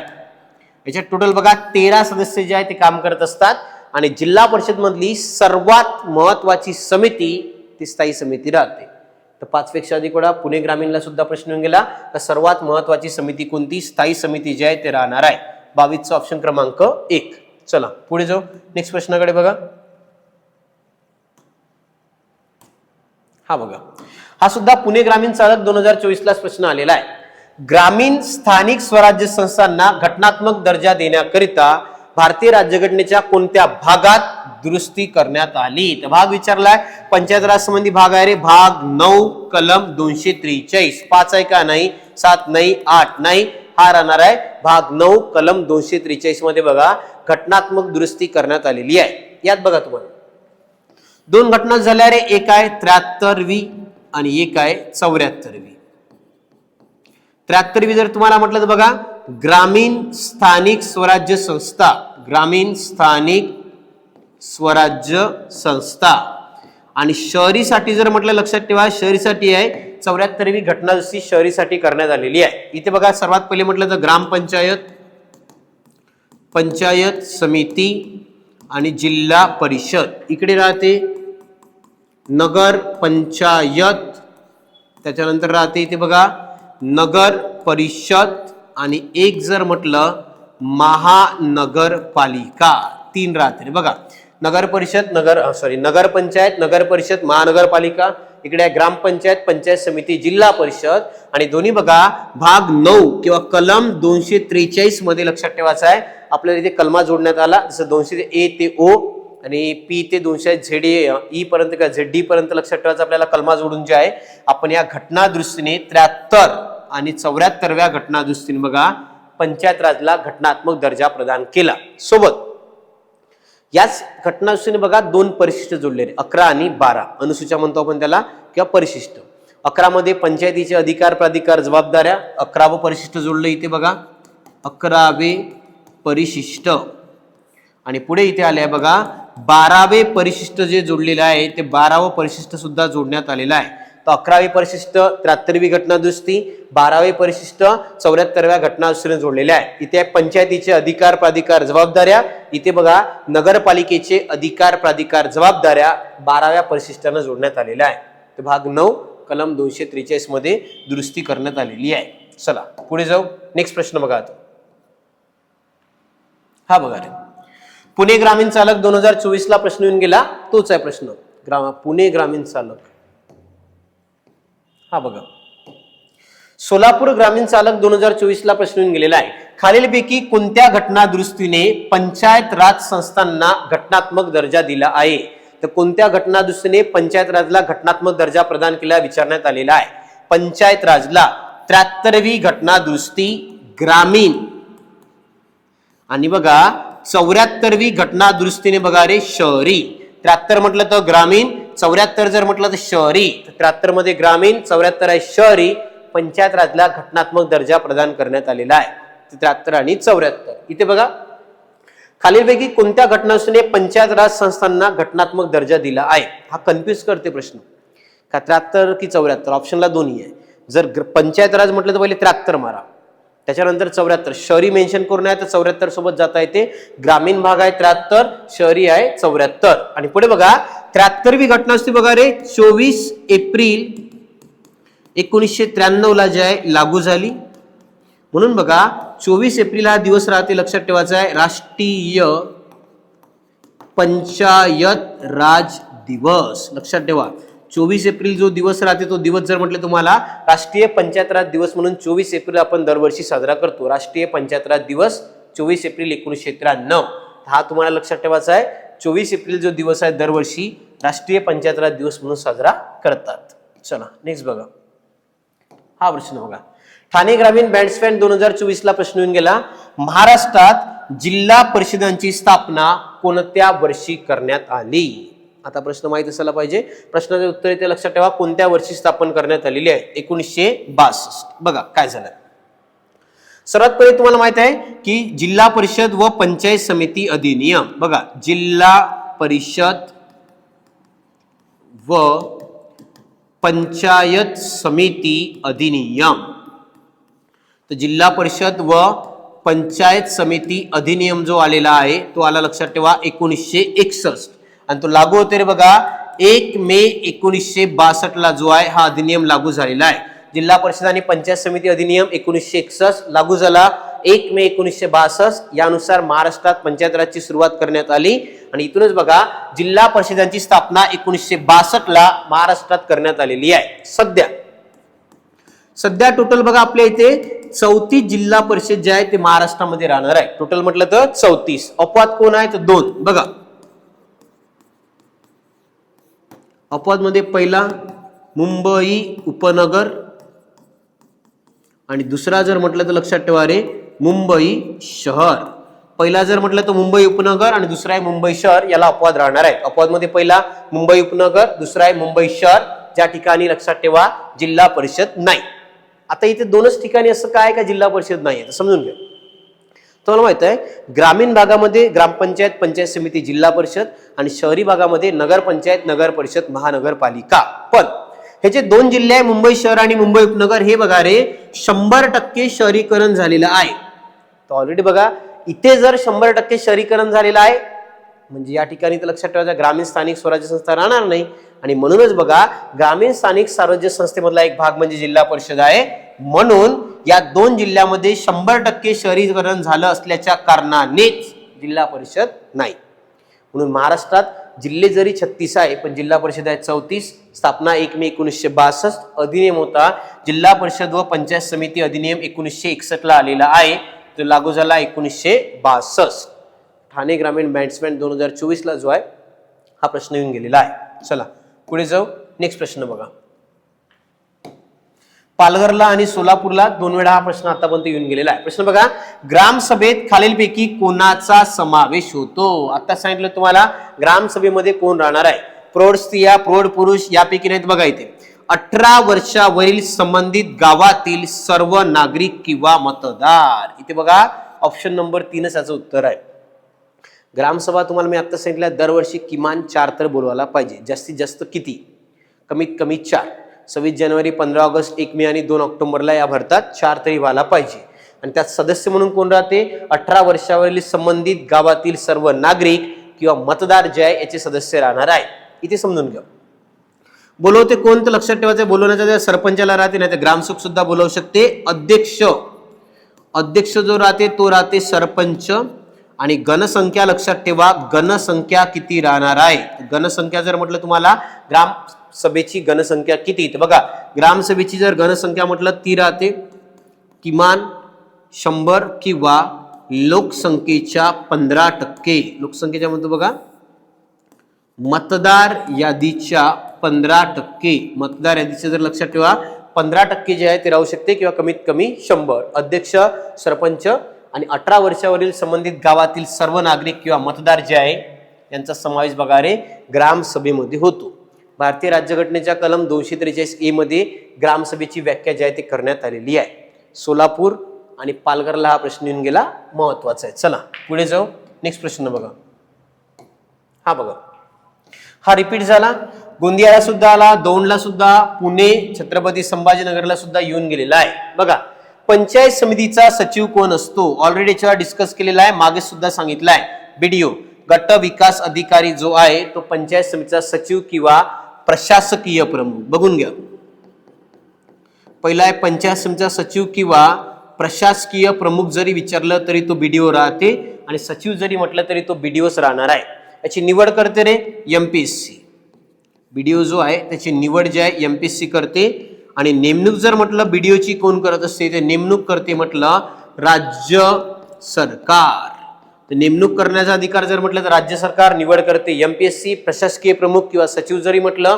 याच्यात टोटल बघा 13 सदस्य जे आहे ते काम करत असतात. आणि जिल्हा परिषद मधली सर्वात महत्वाची समिती ती स्थायी समिती राहते. तर 5 पेक्षा अधिक वेळा पुणे ग्रामीणला सुद्धा प्रश्न येऊन गेला तर सर्वात महत्वाची समिती कोणती? स्थायी समिती जी आहे ते राहणार आहे. 22 ऑप्शन क्रमांक 1. चला पुढे जाऊ, नेक्स्ट प्रश्नाकडे बघा. हा बघा, हा सुद्धा पुणे ग्रामीण चालक 2024 ला प्रश्न आलेला आहे. ग्रामीण स्थानिक स्वराज्य संस्थांना घटनात्मक दर्जा देण्याकरिता भारतीय राज्यघटनेच्या कोणत्या भागात दुरुस्ती करण्यात आली? तर भाग विचारलाय, पंचायत राज संबंधी भाग आहे रे, भाग 9 कलम 243. 5 आहे का? नाही. 7 नाही. 8 नाही. हा राहणार आहे भाग 9 कलम 243 मध्ये बघा घटनात्मक दुरुस्ती करण्यात आलेली आहे. यात बघा तुम्हाला 2 घटना झाल्या रे, एक आहे 73वी आणि एक आहे 74वी. 73वी जर तुम्हाला म्हटलं तर बघा, ग्रामीण स्थानिक स्वराज्य संस्था, ग्रामीण स्थानिक स्वराज्य संस्था. आणि शहरीसाठी जर म्हटलं लक्षात ठेवा, शहरीसाठी आहे 74वी घटना दुरुस्ती शहरीसाठी करण्यात आलेली आहे. इथे बघा सर्वात पहिले म्हटलं तर ग्रामपंचायत, पंचायत समिती आणि जिल्हा परिषद. इकडे राहते नगर पंचायत, त्याच्यानंतर राहते इथे बघा नगर परिषद आणि एक जर म्हटलं महानगरपालिका. 3 राहते बघा, नगर परिषद नगर पंचायत, नगर परिषद, महानगरपालिका. इकडे ग्रामपंचायत, पंचायत समिती, जिल्हा परिषद. आणि दोन्ही बघा भाग 9 किंवा कलम 243 मध्ये लक्षात ठेवायचं आहे. आपल्याला इथे कलमा जोडण्यात आला, जसं 200 ए ते ओ आणि पी ते 200 झेड ई पर्यंत का झेड डी पर्यंत लक्षात ठेवायचं आपल्याला कलमा जोडून जे आहे आपण या घटना दृष्टीने 73 आणि 74व्या घटना दृष्टीने बघा पंचायत राजला घटनात्मक दर्जा प्रदान केला. सोबत याच घटना दृष्टीने बघा 2 परिशिष्ट जोडलेले 11 आणि 12 अनुसूच्या म्हणतो आपण त्याला किंवा परिशिष्ट. 11 मध्ये पंचायतीचे अधिकार प्राधिकार जबाबदाऱ्या 11वे परिशिष्ट जोडलं इथे बघा 11वे परिशिष्ट. आणि पुढे इथे आले आहे बघा 12वे परिशिष्ट जे जोडलेलं आहे ते 12वे परिशिष्ट सुद्धा जोडण्यात आलेलं आहे. तर 11वे परिशिष्ट 73वी घटना दुरुस्ती, 12वे परिशिष्ट 74व्या घटना दुरुस्तीने जोडलेले आहे. इथे पंचायतीचे अधिकार प्राधिकार जबाबदाऱ्या, इथे बघा नगरपालिकेचे अधिकार प्राधिकार जबाबदाऱ्या 12व्या परिशिष्टाने जोडण्यात आलेल्या आहे. तर भाग 9 कलम 243 मध्ये दुरुस्ती करण्यात आलेली आहे. चला पुढे जाऊ, नेक्स्ट प्रश्न बघा. आता हा बघा रे, पुणे ग्रामीण चालक 2024 ला प्रश्न येऊन गेला, तोच आहे प्रश्न. पुणे ग्रामीण चालक. हा बघा, सोलापूर ग्रामीण चालक 2024 ला प्रश्न येऊन गेलेला आहे. खालीलपैकी कोणत्या घटना दुरुस्तीने पंचायत राज संस्थांना घटनात्मक दर्जा दिला आहे? तर कोणत्या घटना दुरुस्तीने पंचायत राजला घटनात्मक दर्जा प्रदान केला विचारण्यात आलेला आहे. पंचायत राजला 73वी घटना दुरुस्ती ग्रामीण आणि बघा 74वी घटना दुरुस्तीने बघा रे शहरी. 73 म्हटलं तर ग्रामीण, 74 जर म्हटलं तर शहरी. 73 मध्ये ग्रामीण, 74 आहे शहरी. पंचायत राजला घटनात्मक दर्जा प्रदान करण्यात आलेला आहे. 73 आणि 74. इथे बघा खालीलपैकी कोणत्या घटनादुरुस्तीने पंचायत राज संस्थांना घटनात्मक दर्जा दिला आहे? हा कन्फ्युज करते प्रश्न. का 73 की 74? ऑप्शनला दोन्ही आहे. जर पंचायत राज म्हटलं तर पहिले 73 मारा, त्याच्यानंतर 74. शहरी मेन्शन करून आहे तर 74 सोबत जाता येते. ग्रामीण भाग आहे 73, शहरी आहे 74. आणि पुढे बघा 73वी घटना असते बघा रे 24 एप्रिल 1993 ला जे आहे लागू झाली. म्हणून बघा 24 एप्रिल हा दिवस राहते, लक्षात ठेवायचा आहे राष्ट्रीय पंचायत राज दिवस. लक्षात ठेवा 24 एप्रिल जो दिवस राहते तो दिवस जर म्हटलं तुम्हाला राष्ट्रीय पंचायत राज दिवस म्हणून 24 एप्रिल आपण दरवर्षी साजरा करतो. राष्ट्रीय पंचायत राज दिवस 24 एप्रिल 1993. हा तुम्हाला लक्षात ठेवायचा आहे. 24 एप्रिल जो दिवस आहे दरवर्षी राष्ट्रीय पंचायत राज दिवस म्हणून साजरा करतात. चला नेक्स्ट बघा. हा प्रश्न बघा. ठाणे ग्रामीण बँडस्टँड 2024 ला प्रश्न येऊन गेला. महाराष्ट्रात जिल्हा परिषदांची स्थापना कोणत्या वर्षी करण्यात आली? आता प्रश्न माहित असायला पाहिजे. प्रश्नाचे उत्तर इथे लक्षात ठेवा. कोणत्या वर्षी स्थापन करण्यात आलेली आहे? 1962. बघा काय झालं. सर्वात पहिले तुम्हाला माहित आहे की जिल्हा परिषद व पंचायत समिती अधिनियम. बघा जिल्हा परिषद व पंचायत समिती अधिनियम. तर जिल्हा परिषद व पंचायत समिती अधिनियम जो आलेला आहे तो आला लक्षात ठेवा 1961 आणि तो लागू होते रे बघा 1 मे 1962 ला जो आहे हा अधिनियम लागू झालेला आहे. जिल्हा परिषद आणि पंचायत समिती अधिनियम 1961 लागू झाला 1 मे 1962. यानुसार महाराष्ट्रात पंचायत राजची सुरुवात करण्यात आली आणि इथूनच बघा जिल्हा परिषदांची स्थापना 1962 ला महाराष्ट्रात करण्यात आलेली आहे. सध्या टोटल बघा आपल्या इथे 34 जिल्हा परिषद जे आहे ते महाराष्ट्रामध्ये राहणार आहे. टोटल म्हटलं तर 34. अपवाद कोण आहे तर 2. बघा अपवाद मध्ये पहिला मुंबई उपनगर आणि दुसरा जर म्हटलं तर लक्षात ठेवा रे मुंबई शहर. पहिला जर म्हटलं तर मुंबई उपनगर आणि दुसरा आहे मुंबई शहर. याला अपवाद राहणार आहे. अपवाद मध्ये पहिला मुंबई उपनगर, दुसरा आहे मुंबई शहर. ज्या ठिकाणी लक्षात ठेवा जिल्हा परिषद नाही. आता इथे 2च ठिकाणी असं काय का जिल्हा परिषद नाही आहे समजून घ्या. तुम्हाला माहित आहे ग्रामीण भागामध्ये ग्रामपंचायत, पंचायत समिती, जिल्हा परिषद आणि शहरी भागामध्ये नगरपंचायत, नगर परिषद, महानगरपालिका. पण हे जे 2 जिल्हे आहे मुंबई शहर आणि मुंबई उपनगर हे बघा रे 100% शहरीकरण झालेलं आहे. तर ऑलरेडी बघा इथे जर 100% शहरीकरण झालेलं आहे म्हणजे या ठिकाणी तर लक्षात ठेवायचं ग्रामीण स्थानिक स्वराज्य संस्था राहणार नाही आणि म्हणूनच बघा ग्रामीण स्थानिक स्वराज्य संस्थेमधला एक भाग म्हणजे जिल्हा परिषद आहे. म्हणून या 2 जिल्ह्यामध्ये 100% शहरीकरण झालं असल्याच्या कारणानेच जिल्हा परिषद नाही. म्हणून महाराष्ट्रात जिल्हे जरी 36 आहे पण जिल्हा परिषद आहे 34. स्थापना 1 मे 1962. अधिनियम होता जिल्हा परिषद व पंचायत समिती अधिनियम 1961 ला आलेला आहे. तो लागू झाला 1962. ठाणे ग्रामीण बँडस्टँड 2024 ला जो आहे हा प्रश्न येऊन गेलेला आहे. चला पुढे जाऊ. नेक्स्ट प्रश्न बघा. पालघरला आणि सोलापूरला 2 वेळा हा प्रश्न आतापर्यंत येऊन गेलेला आहे. प्रश्न बघा ग्रामसभेत खालीलपैकी कोणाचा समावेश होतो? आता सांगितलं तुम्हाला ग्रामसभेमध्ये कोण राहणार आहे. प्रौढ स्त्रिया, प्रौढ पुरुष यापैकी नाहीत. बघा इथे 18 वर्षावरील संबंधित गावातील सर्व नागरिक किंवा मतदार. इथे बघा ऑप्शन नंबर 3 याचं उत्तर आहे. ग्रामसभा तुम्हाला मी आता सांगितलं दरवर्षी किमान 4 तर बोलवायला पाहिजे. जास्तीत जास्त किती? कमीत कमी 4. 26 जानेवारी, 15 ऑगस्ट, 1 मे आणि 2 ऑक्टोबरला या भरतात. 4 तरी व्हायला पाहिजे. आणि त्यात सदस्य म्हणून कोण राहते? 18 वर्षावरील संबंधित गावातील सर्व नागरिक किंवा मतदार जे आहे याचे सदस्य राहणार आहे. इथे समजून घ्या. बोलवते कोण तर लक्षात ठेवायचं बोलवण्याचा सरपंचाला राहते नाही तर ग्रामसेवक सुद्धा बोलवू शकते. अध्यक्ष जो राहते तो राहते सरपंच. आणि गणसंख्या लक्षात ठेवा गणसंख्या किती राहणार आहे. गणसंख्या जर म्हटलं तुम्हाला ग्रामसभेची गणसंख्या किती तर बघा ग्रामसभेची जर गणसंख्या म्हटलं ती राहते किमान 100 किंवा लोकसंख्येच्या 15%. लोकसंख्येच्या म्हणतो बघा मतदार यादीच्या 15%. मतदार यादीचे जर लक्षात ठेवा 15% जे आहे ते राहू शकते किंवा कमीत कमी 100. अध्यक्ष, सरपंच आणि 18 वर्षावरील संबंधित गावातील सर्व नागरिक किंवा मतदार जे आहे यांचा समावेश बघा रे ग्रामसभेमध्ये होतो. भारतीय राज्यघटनेच्या कलम 243A मध्ये ग्रामसभेची व्याख्या जी आहे ती करण्यात आलेली आहे. सोलापूर आणि पालघरला हा प्रश्न येऊन गेला महत्वाचा आहे. चला पुढे जाऊ. नेक्स्ट प्रश्न बघा. हा बघा हा रिपीट झाला. गोंदियाला सुद्धा आला, दौंडला सुद्धा, पुणे, छत्रपती संभाजीनगरला सुद्धा येऊन गेलेला आहे. बघा पंचायत समितीचा सचिव कोण असतो? ऑलरेडी याच्यावर डिस्कस केलेला आहे, मागे सुद्धा सांगितलं आहे. बीडीओ गट विकास अधिकारी जो आहे तो पंचायत समितीचा सचिव किंवा प्रशासकीय प्रमुख. बघून घ्या. पहिला आहे पंचायत समितीचा सचिव किंवा प्रशासकीय प्रमुख. जरी विचारलं तरी तो बीडीओ राहते आणि सचिव जरी म्हटलं तरी तो बीडीओच राहणार आहे. याची निवड करते रे एमपीएससी. बीडीओ जो आहे त्याची निवड जी आहे एमपीएससी करते आणि नेमणूक जर म्हटलं बीडीओची कोण करत असते ते नेमणूक करते म्हटलं राज्य सरकार. तर नेमणूक करण्याचा अधिकार जर म्हटलं तर राज्य सरकार निवड करते एमपीएससी. प्रशासकीय प्रमुख किंवा सचिव जरी म्हटलं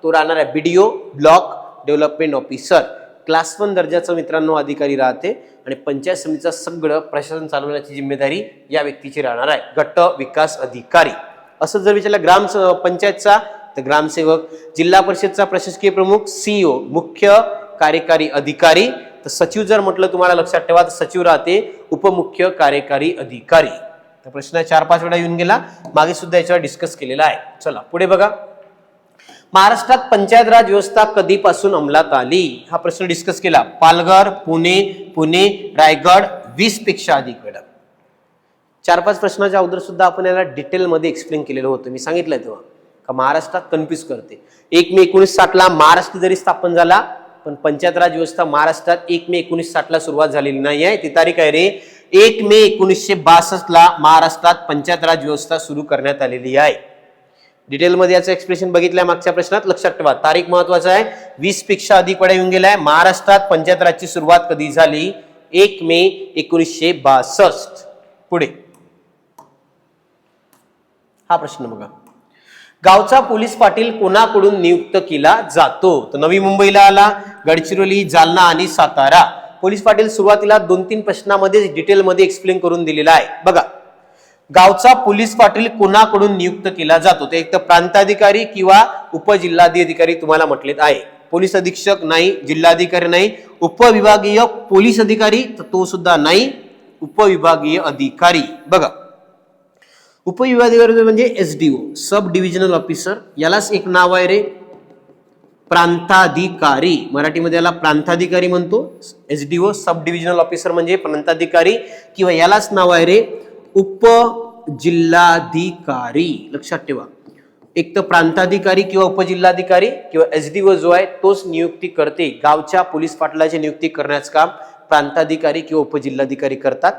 तो राहणार आहे BDO block development officer. Class 1 दर्जाचा मित्रांनो अधिकारी राहते आणि पंचायत समितीचा सगळं प्रशासन चालवण्याची जिम्मेदारी या व्यक्तीची राहणार आहे गट विकास अधिकारी. असं जर विचारलं ग्राम पंचायतचा तर ग्रामसेवक, जिल्हा परिषदचा प्रशासकीय प्रमुख सीईओ मुख्य कार्यकारी अधिकारी. तर सचिव जर म्हटलं तुम्हाला लक्षात ठेवा तर सचिव राहते उपमुख्य कार्यकारी अधिकारी. तर प्रश्न 4-5 वेळा येऊन गेला, मागे सुद्धा याच्यावर डिस्कस केलेला आहे. चला पुढे बघा. महाराष्ट्रात पंचायत राज व्यवस्था कधीपासून अंमलात आली हा प्रश्न डिस्कस केला. पालघर, पुणे, रायगड 20 पेक्षा अधिक वेळा. 4-5 प्रश्नाच्या अगोदर सुद्धा आपण याला डिटेलमध्ये एक्सप्लेन केलेलं होतं. मी सांगितलंय तेव्हा का महाराष्ट्रात कन्फ्युज करते. 1 मे 1960 महाराष्ट्र जरी स्थापन झाला पण पंचायत राज व्यवस्था महाराष्ट्रात 1 मे 1960 सुरुवात झालेली नाही आहे. ती तारीख आहे रे 1 मे 1962 महाराष्ट्रात पंचायत राज व्यवस्था सुरू करण्यात आलेली आहे. डिटेलमध्ये याचं एक्सप्लेनेशन बघितलंय मागच्या प्रश्नात. लक्षात ठेवा तारीख महत्वाचा आहे. 20 पेक्षा अधिक वेळा येऊन गेलाय. महाराष्ट्रात पंचायत राजची सुरुवात कधी झाली 1 मे 1962. पुढे हा प्रश्न बघा. गावचा पोलीस पाटील कोणाकडून नियुक्त केला जातो. तर नवी मुंबईला आला, गडचिरोली, जालना आणि सातारा. पोलीस पाटील सुरुवातीला 2-3 प्रश्नामध्ये डिटेलमध्ये एक्सप्लेन करून दिलेला आहे. बघा गावचा पोलीस पाटील कोणाकडून नियुक्त केला जातो. ते एक तर प्रांताधिकारी किंवा उपजिल्हाधिकारी तुम्हाला म्हटलेत आहे. पोलीस अधीक्षक नाही, जिल्हाधिकारी नाही, उपविभागीय पोलीस अधिकारी तर तो सुद्धा नाही, उपविभागीय अधिकारी. बघा उपविभागीय म्हणजे एसडीओ सब डिव्हिजनल ऑफिसर. यालाच एक नाव आहे रे प्रांताधिकारी. मराठीमध्ये याला प्रांताधिकारी म्हणतो. एसडीओ सब डिव्हिजनल ऑफिसर म्हणजे प्रांताधिकारी किंवा यालाच नाव आहे रे उपजिल्हाधिकारी. लक्षात ठेवा एक तर प्रांताधिकारी किंवा उपजिल्हाधिकारी किंवा एसडीओ जो आहे तोच नियुक्ती करते. गावच्या पोलीस पाटलाची नियुक्ती करण्याचं काम प्रांताधिकारी किंवा उपजिल्हाधिकारी करतात.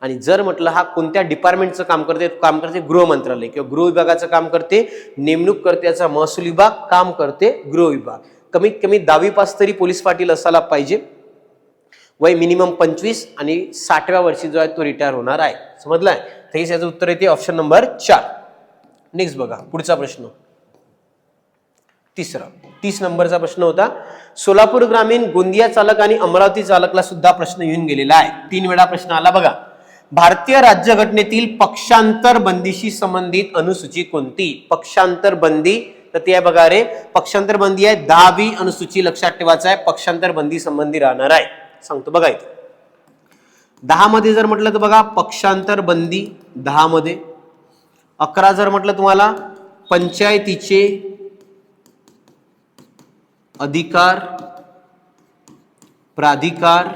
आणि जर म्हटलं हा कोणत्या डिपार्टमेंटचं काम करते गृह मंत्रालय किंवा गृह विभागाचं काम करते. नेमणूक करते याचा महसूल विभाग, काम करते गृह विभाग. कमीत कमी 10वी पास तरी पोलीस पाटील असायला पाहिजे. वय मिनिमम 25 आणि 60व्या वर्षी जो आहे तो रिटायर होणार आहे. समजलाय. तर याचं उत्तर येते ऑप्शन नंबर 4. नेक्स्ट बघा पुढचा प्रश्न 30 नंबरचा प्रश्न होता. सोलापूर ग्रामीण, गोंदिया चालक आणि अमरावती चालकला सुद्धा प्रश्न येऊन गेलेला आहे. 3 वेळा प्रश्न आला. बघा भारतीय राज्यघटनेतील पक्षांतर बंदीशी संबंधित अनुसूची कोणती. पक्षांतर बंदी तर ते आहे बघा रे पक्षांतर बंदी आहे 10वी अनुसूची. लक्षात ठेवायचं आहे पक्षांतर बंदी संबंधी राहणार आहे. सांगतो बघा इथे 10 मध्ये जर म्हटलं तर बघा पक्षांतर बंदी 10 मध्ये. 11 जर म्हटलं तुम्हाला पंचायतीचे अधिकार प्राधिकार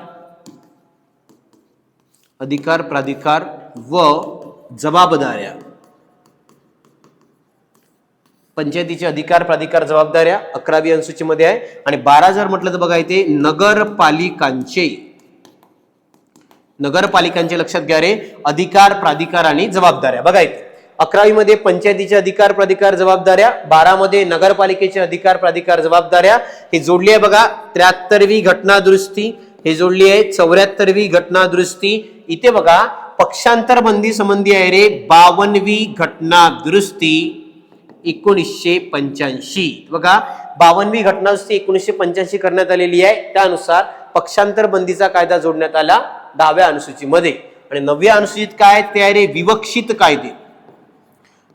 व जबाबदाऱ्या. पंचायतीचे अधिकार प्राधिकार जबाबदाऱ्या 11वी अनुसूचीमध्ये आहे. आणि 12 जर म्हटलं तर बघा इथे नगरपालिकांचे लक्षात घ्या रे अधिकार प्राधिकार आणि जबाबदाऱ्या. बघा इथे 11वी मध्ये पंचायतीचे अधिकार प्राधिकार जबाबदाऱ्या, 12 मध्ये नगरपालिकेचे अधिकार प्राधिकार जबाबदाऱ्या. हे जोडली आहे बघा 73वी घटना दुरुस्ती, हे जोडली आहे 74वी घटना दुरुस्ती. इथे बघा पक्षांतर बंदी संबंधी आहे रे 52वी घटना दुरुस्ती 1985. बघा 52वी घटना दुरुस्ती 1985 करण्यात आलेली आहे. त्यानुसार पक्षांतर बंदीचा कायदा जोडण्यात आला 10व्या अनुसूचीमध्ये. आणि 9व्या अनुसूचीत काय ते आहे रे विवक्षित कायदे.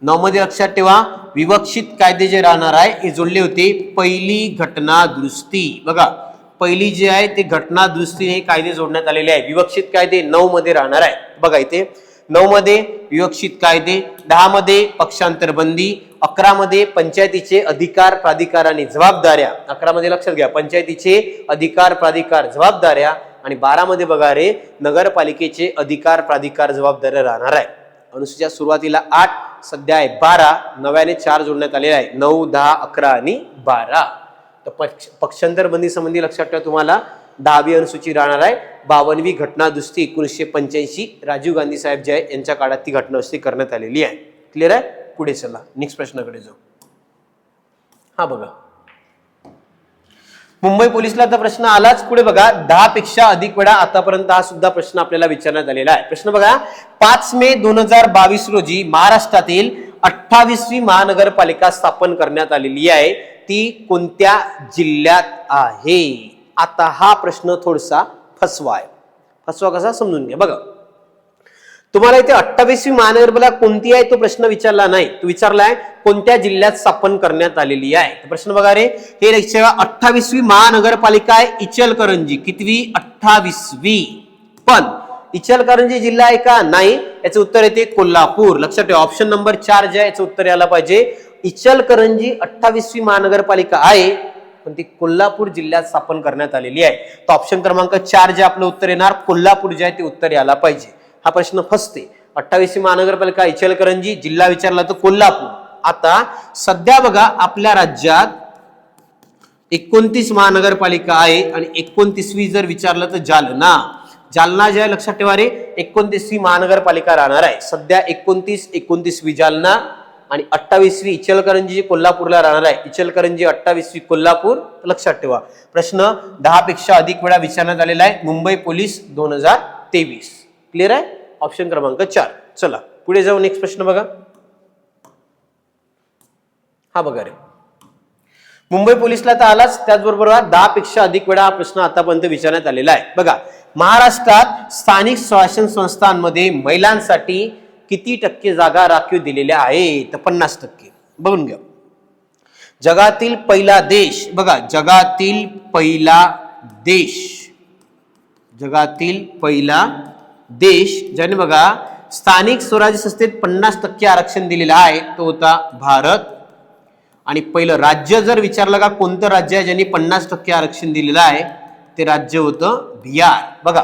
9 मध्ये लक्षात ठेवा विवक्षित कायदे जे राहणार आहे हे जोडले होते पहिली घटना दुरुस्ती. बघा पहिली जे आहे ते घटना दुरुस्तीने कायदे जोडण्यात आलेले आहे. विवक्षित कायदे 9 मध्ये राहणार आहे. बघा इथे 9 मध्ये विवक्षित कायदे, 10 मध्ये पक्षांतर बंदी, 11 मध्ये पंचायतीचे अधिकार प्राधिकार आणि जबाबदाऱ्या. 11 मध्ये लक्षात घ्या पंचायतीचे अधिकार प्राधिकार जबाबदाऱ्या. आणि 12 मध्ये बघा रे नगरपालिकेचे अधिकार प्राधिकार जबाबदाऱ्या राहणार आहे. अनुसूच्या सुरुवातीला 8 सध्या आहे 12, नव्याने 4 जोडण्यात आलेले आहे 9, 10, 11 आणि 12. तर पक्षांतर बंदी संबंधी लक्षात ठेवा तुम्हाला 10वी अनुसूची राहणार आहे 52वी घटना दुरुस्ती 1985. राजीव गांधी साहेब जे आहे यांच्या काळात ती घटना दुरुस्ती करण्यात आलेली आहे. क्लिअर आहे. पुढे चला नेक्स्ट प्रश्नाकडे जाऊ. हा बघा, मुंबई पोलिसला तर प्रश्न आलाच. पुढे बघा, 10 पेक्षा अधिक वेळा आतापर्यंत हा सुद्धा प्रश्न आपल्याला विचारण्यात आलेला आहे. प्रश्न बघा, 5 मे 2022 रोजी महाराष्ट्रातील 28वी महानगरपालिका स्थापन करण्यात आलेली आहे. ती कोणत्या जिल्ह्यात आहे? आता हा प्रश्न थोडासा फसवा आहे. फसवा कसा समजून घ्या. बघा, तुम्हाला इथे 28वी महानगरपालिका कोणती आहे तो प्रश्न विचारला नाही, तो विचारलाय कोणत्या जिल्ह्यात स्थापन करण्यात आलेली आहे. प्रश्न बघा रे, हे 28वी महानगरपालिका आहे इचलकरंजी. कितवी? 28वी. पण इचलकरंजी जिल्हा आहे का? नाही. याचं उत्तर येते कोल्हापूर. लक्षात ठेवा, ऑप्शन नंबर 4 जे आहे याचं उत्तर यायला पाहिजे. इचलकरंजी 28वी महानगरपालिका आहे, पण ती कोल्हापूर जिल्ह्यात स्थापन करण्यात आलेली आहे. तर ऑप्शन क्रमांक 4 जे आपलं उत्तर येणार कोल्हापूर जे आहे ते उत्तर यायला पाहिजे. हा प्रश्न फसते. 28वी महानगरपालिका इचलकरंजी, जिल्हा विचारला तर कोल्हापूर. आता सध्या बघा, आपल्या राज्यात 29 महानगरपालिका आहे आणि 29वी जर विचारलं तर जालना. जालना जे आहे लक्षात ठेवा रे, 29वी महानगरपालिका राहणार आहे. सध्या 29वी जालना आणि 28वी इचलकरंजी कोल्हापूरला राहणार आहे. इचलकरंजी 28वी कोल्हापूर. लक्षात ठेवा, प्रश्न 10 पेक्षा अधिक वेळा विचारण्यात आलेला आहे. मुंबई पोलीस 2023. क्लिअर आहे? ऑप्शन क्रमांक 4. चला पुढे जाऊ. नेक्स्ट प्रश्न बघा, हा बघा रे, मुंबई पोलीसला तर आलाच, त्याचबरोबर 10 पेक्षा अधिक वेळा हा प्रश्न आतापर्यंत विचारण्यात आलेला आहे. बघा, महाराष्ट्रात स्थानिक शासन संस्थांमध्ये महिलांसाठी किती टक्के जागा राखीव दिलेल्या आहेत? तर 50%. बघून घ्या, जगातील पहिला देश, बघा जगातील पहिला देश ज्याने बघा स्थानिक स्वराज्य संस्थेत 50% आरक्षण दिलेलं आहे तो होता भारत. आणि पहिलं राज्य जर विचारलं का कोणतं राज्य आहे ज्यांनी 50% आरक्षण दिलेलं आहे, ते राज्य होतं बिहार. बघा,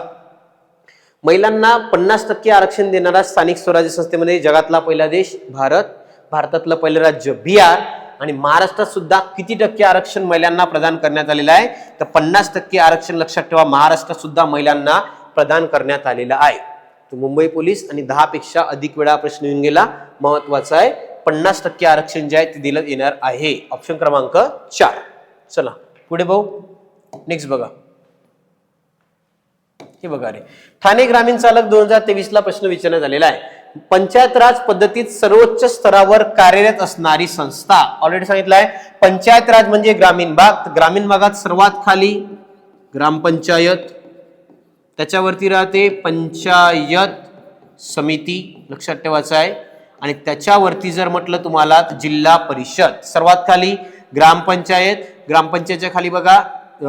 महिलांना 50% आरक्षण देणारा स्थानिक स्वराज्य संस्थेमध्ये जगातला पहिला देश भारत, भारतातलं पहिलं राज्य बिहार. आणि महाराष्ट्रात सुद्धा किती टक्के आरक्षण महिलांना प्रदान करण्यात आलेलं आहे? तर 50% आरक्षण. लक्षात ठेवा, महाराष्ट्रात सुद्धा महिलांना प्रदान करण्यात आलेला आहे. तो मुंबई पोलीस आणि 10 पेक्षा अधिक वेळा प्रश्न येऊन गेला, महत्वाचा आहे. 50% आरक्षण जे आहे ते दिलं येणार आहे. ऑप्शन क्रमांक 4. चला पुढे भाऊ, नेक्स्ट बघा, हे बघा रे, ठाणे ग्रामीण चालक 2023 ला प्रश्न विचारण्यात आलेला आहे. पंचायत राज पद्धतीत सर्वोच्च स्तरावर कार्यरत असणारी संस्था. ऑलरेडी सांगितलं आहे, पंचायत राज म्हणजे ग्रामीण भाग. ग्रामीण भागात सर्वात खाली ग्रामपंचायत, त्याच्यावरती राहते पंचायत समिती. लक्षात ठेवायचं आहे. आणि त्याच्यावरती जर म्हटलं तुम्हाला जिल्हा परिषद. सर्वात खाली ग्रामपंचायत, ग्रामपंचायतच्या खाली बघा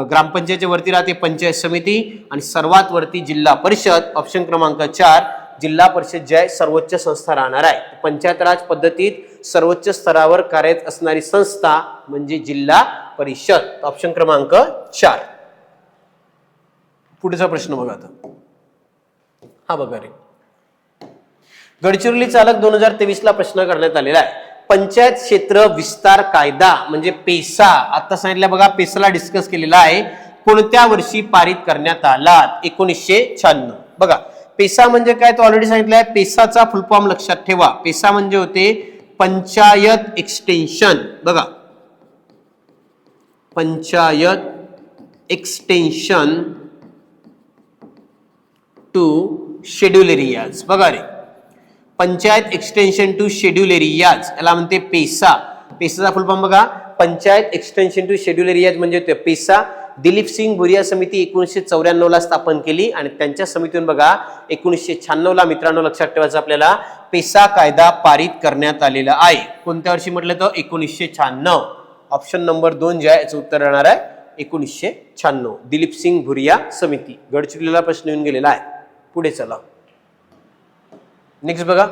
ग्रामपंचायतच्या वरती राहते पंचायत समिती आणि सर्वात वरती जिल्हा परिषद. ऑप्शन क्रमांक 4 जिल्हा परिषद जे आहे सर्वोच्च संस्था राहणार आहे. पंचायत राज पद्धतीत सर्वोच्च स्तरावर कार्यरत असणारी संस्था म्हणजे जिल्हा परिषद. ऑप्शन क्रमांक 4. पुढचा प्रश्न बघा आता, हा बघा रे, गडचिरोली चालक 2023 ला प्रश्न करण्यात आलेला आहे. पंचायत क्षेत्र विस्तार कायदा म्हणजे पेसा. आता सांगितलं बघा, पेसाला डिस्कस केलेला आहे. कोणत्या वर्षी पारित करण्यात आला? 1996. बघा, पेसा म्हणजे काय तो ऑलरेडी सांगितलंय. पेसाचा फुल फॉर्म लक्षात ठेवा. पेसा म्हणजे होते पंचायत एक्सटेन्शन. बघा, panchayat extension to schedule areas. बघा रे, panchayat extension to schedule areas याला म्हणते पेसा. पेसाचा फुल फॉर्म बघा, panchayat extension to schedule areas म्हणजे ते पेसा. दिलीप सिंग भुरिया समिती 1994 ला स्थापन केली आणि त्यांच्या समितीतून बघा 1996 ला मित्रांनो लक्षात ठेवायचं आपल्याला पेसा कायदा पारित करण्यात आलेला आहे. कोणत्या वर्षी म्हटलं तर 1996. ऑप्शन नंबर 2 जे आहे याचं उत्तर राहणार आहे 1996. दिलीप सिंग भुरिया समिती. गडचिरोलीला प्रश्न येऊन गेलेला आहे. पुढे चला, नेक्स्ट बघा,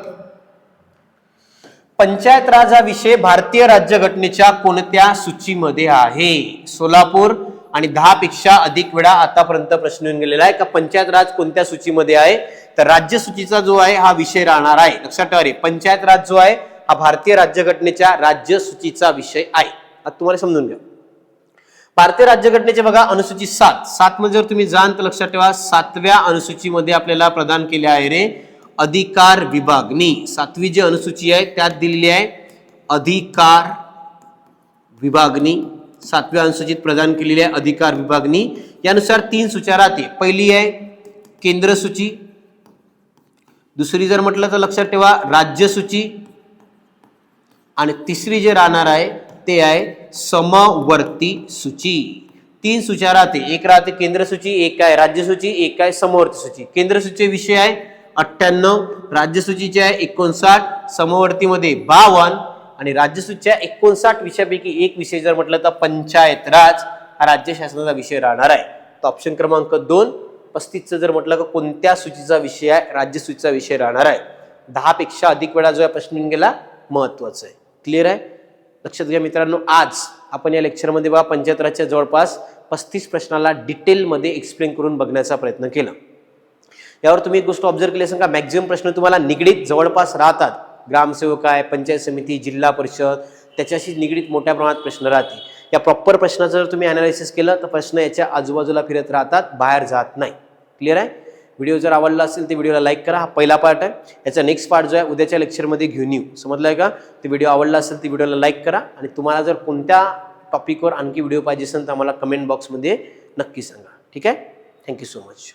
पंचायत राज हा विषय भारतीय राज्यघटनेच्या कोणत्या सूचीमध्ये आहे? सोलापूर. आणि 10 पेक्षा अधिक वेळा आतापर्यंत प्रश्न येऊन गेलेला आहे का पंचायत राज कोणत्या सूचीमध्ये आहे? तर राज्य सूचीचा जो आहे हा विषय राहणार आहे. लक्षात ठेवा रे, पंचायत राज जो आहे हा भारतीय राज्यघटनेच्या राज्य सूचीचा विषय आहे. आता तुम्हाला समजून घ्या, भारतीय राज्यघटनेचे बघा अनुसूची 7 मध्ये जर तुम्ही जाण तर लक्षात ठेवा 7व्या अनुसूचीमध्ये आपल्याला प्रदान केले आहे रे अधिकार विभागणी. 7वी जी अनुसूची आहे त्यात दिलेली आहे अधिकार विभागणी, 7व्या अनुसूचित प्रदान केलेली आहे अधिकार विभागणी, यानुसार 3 सूच्या राहते. पहिली आहे केंद्र सूची, दुसरी जर म्हटलं तर लक्षात ठेवा राज्य सूची, आणि तिसरी जे राहणार आहे ते आहे समवर्ती सूची. 3 सूच्या राहते, एक राहते केंद्र सूची, एक आहे राज्य सूची, एक आहे समवर्ती सूची. केंद्र सूची विषय आहे 98, राज्य सूचीचे आहे 59, समवर्तीमध्ये 52 आणि राज्य सूचीच्या 59 विषयापैकी एक विषय जर म्हटलं तर पंचायत राज हा राज्य शासनाचा विषय राहणार आहे. तर ऑप्शन क्रमांक 2 35 जर म्हटलं तर कोणत्या सूचीचा विषय आहे, राज्य सूचीचा विषय राहणार आहे. 10 पेक्षा अधिक वेळा जो प्रश्न येऊन गेला महत्वाचा आहे. क्लिअर आहे, लक्षात घ्या मित्रांनो. आज आपण या लेक्चरमध्ये बघा पंचायत राजच्या जवळपास 35 प्रश्नाला डिटेलमध्ये एक्सप्लेन करून बघण्याचा प्रयत्न केला. यावर तुम्ही एक गोष्ट ऑब्झर्व केली असेल का, मॅक्झिमम प्रश्न तुम्हाला निगडीत जवळपास राहतात. ग्रामसेवक आहे, पंचायत समिती, जिल्हा परिषद, त्याच्याशी निगडीत मोठ्या प्रमाणात प्रश्न राहतील. या प्रॉपर प्रश्नाचं जर तुम्ही अनालिसिस केलं तर प्रश्न याच्या आजूबाजूला फिरत राहतात, बाहेर जात नाही. क्लिअर आहे. व्हिडिओ जर आवडला असेल तर व्हिडिओला लाईक करा. हा पहिला पार्ट आहे. याचा नेक्स्ट पार्ट जो आहे उद्याच्या लेक्चरमध्ये घेऊन येऊ. समजलाय का? तर व्हिडिओ आवडला असेल तर व्हिडिओला लाईक करा आणि तुम्हाला जर कोणत्या टॉपिकवर आणखी व्हिडिओ पाहिजे असेल तर आम्हाला कमेंट बॉक्समध्ये नक्की सांगा. ठीक आहे. Thank you so much.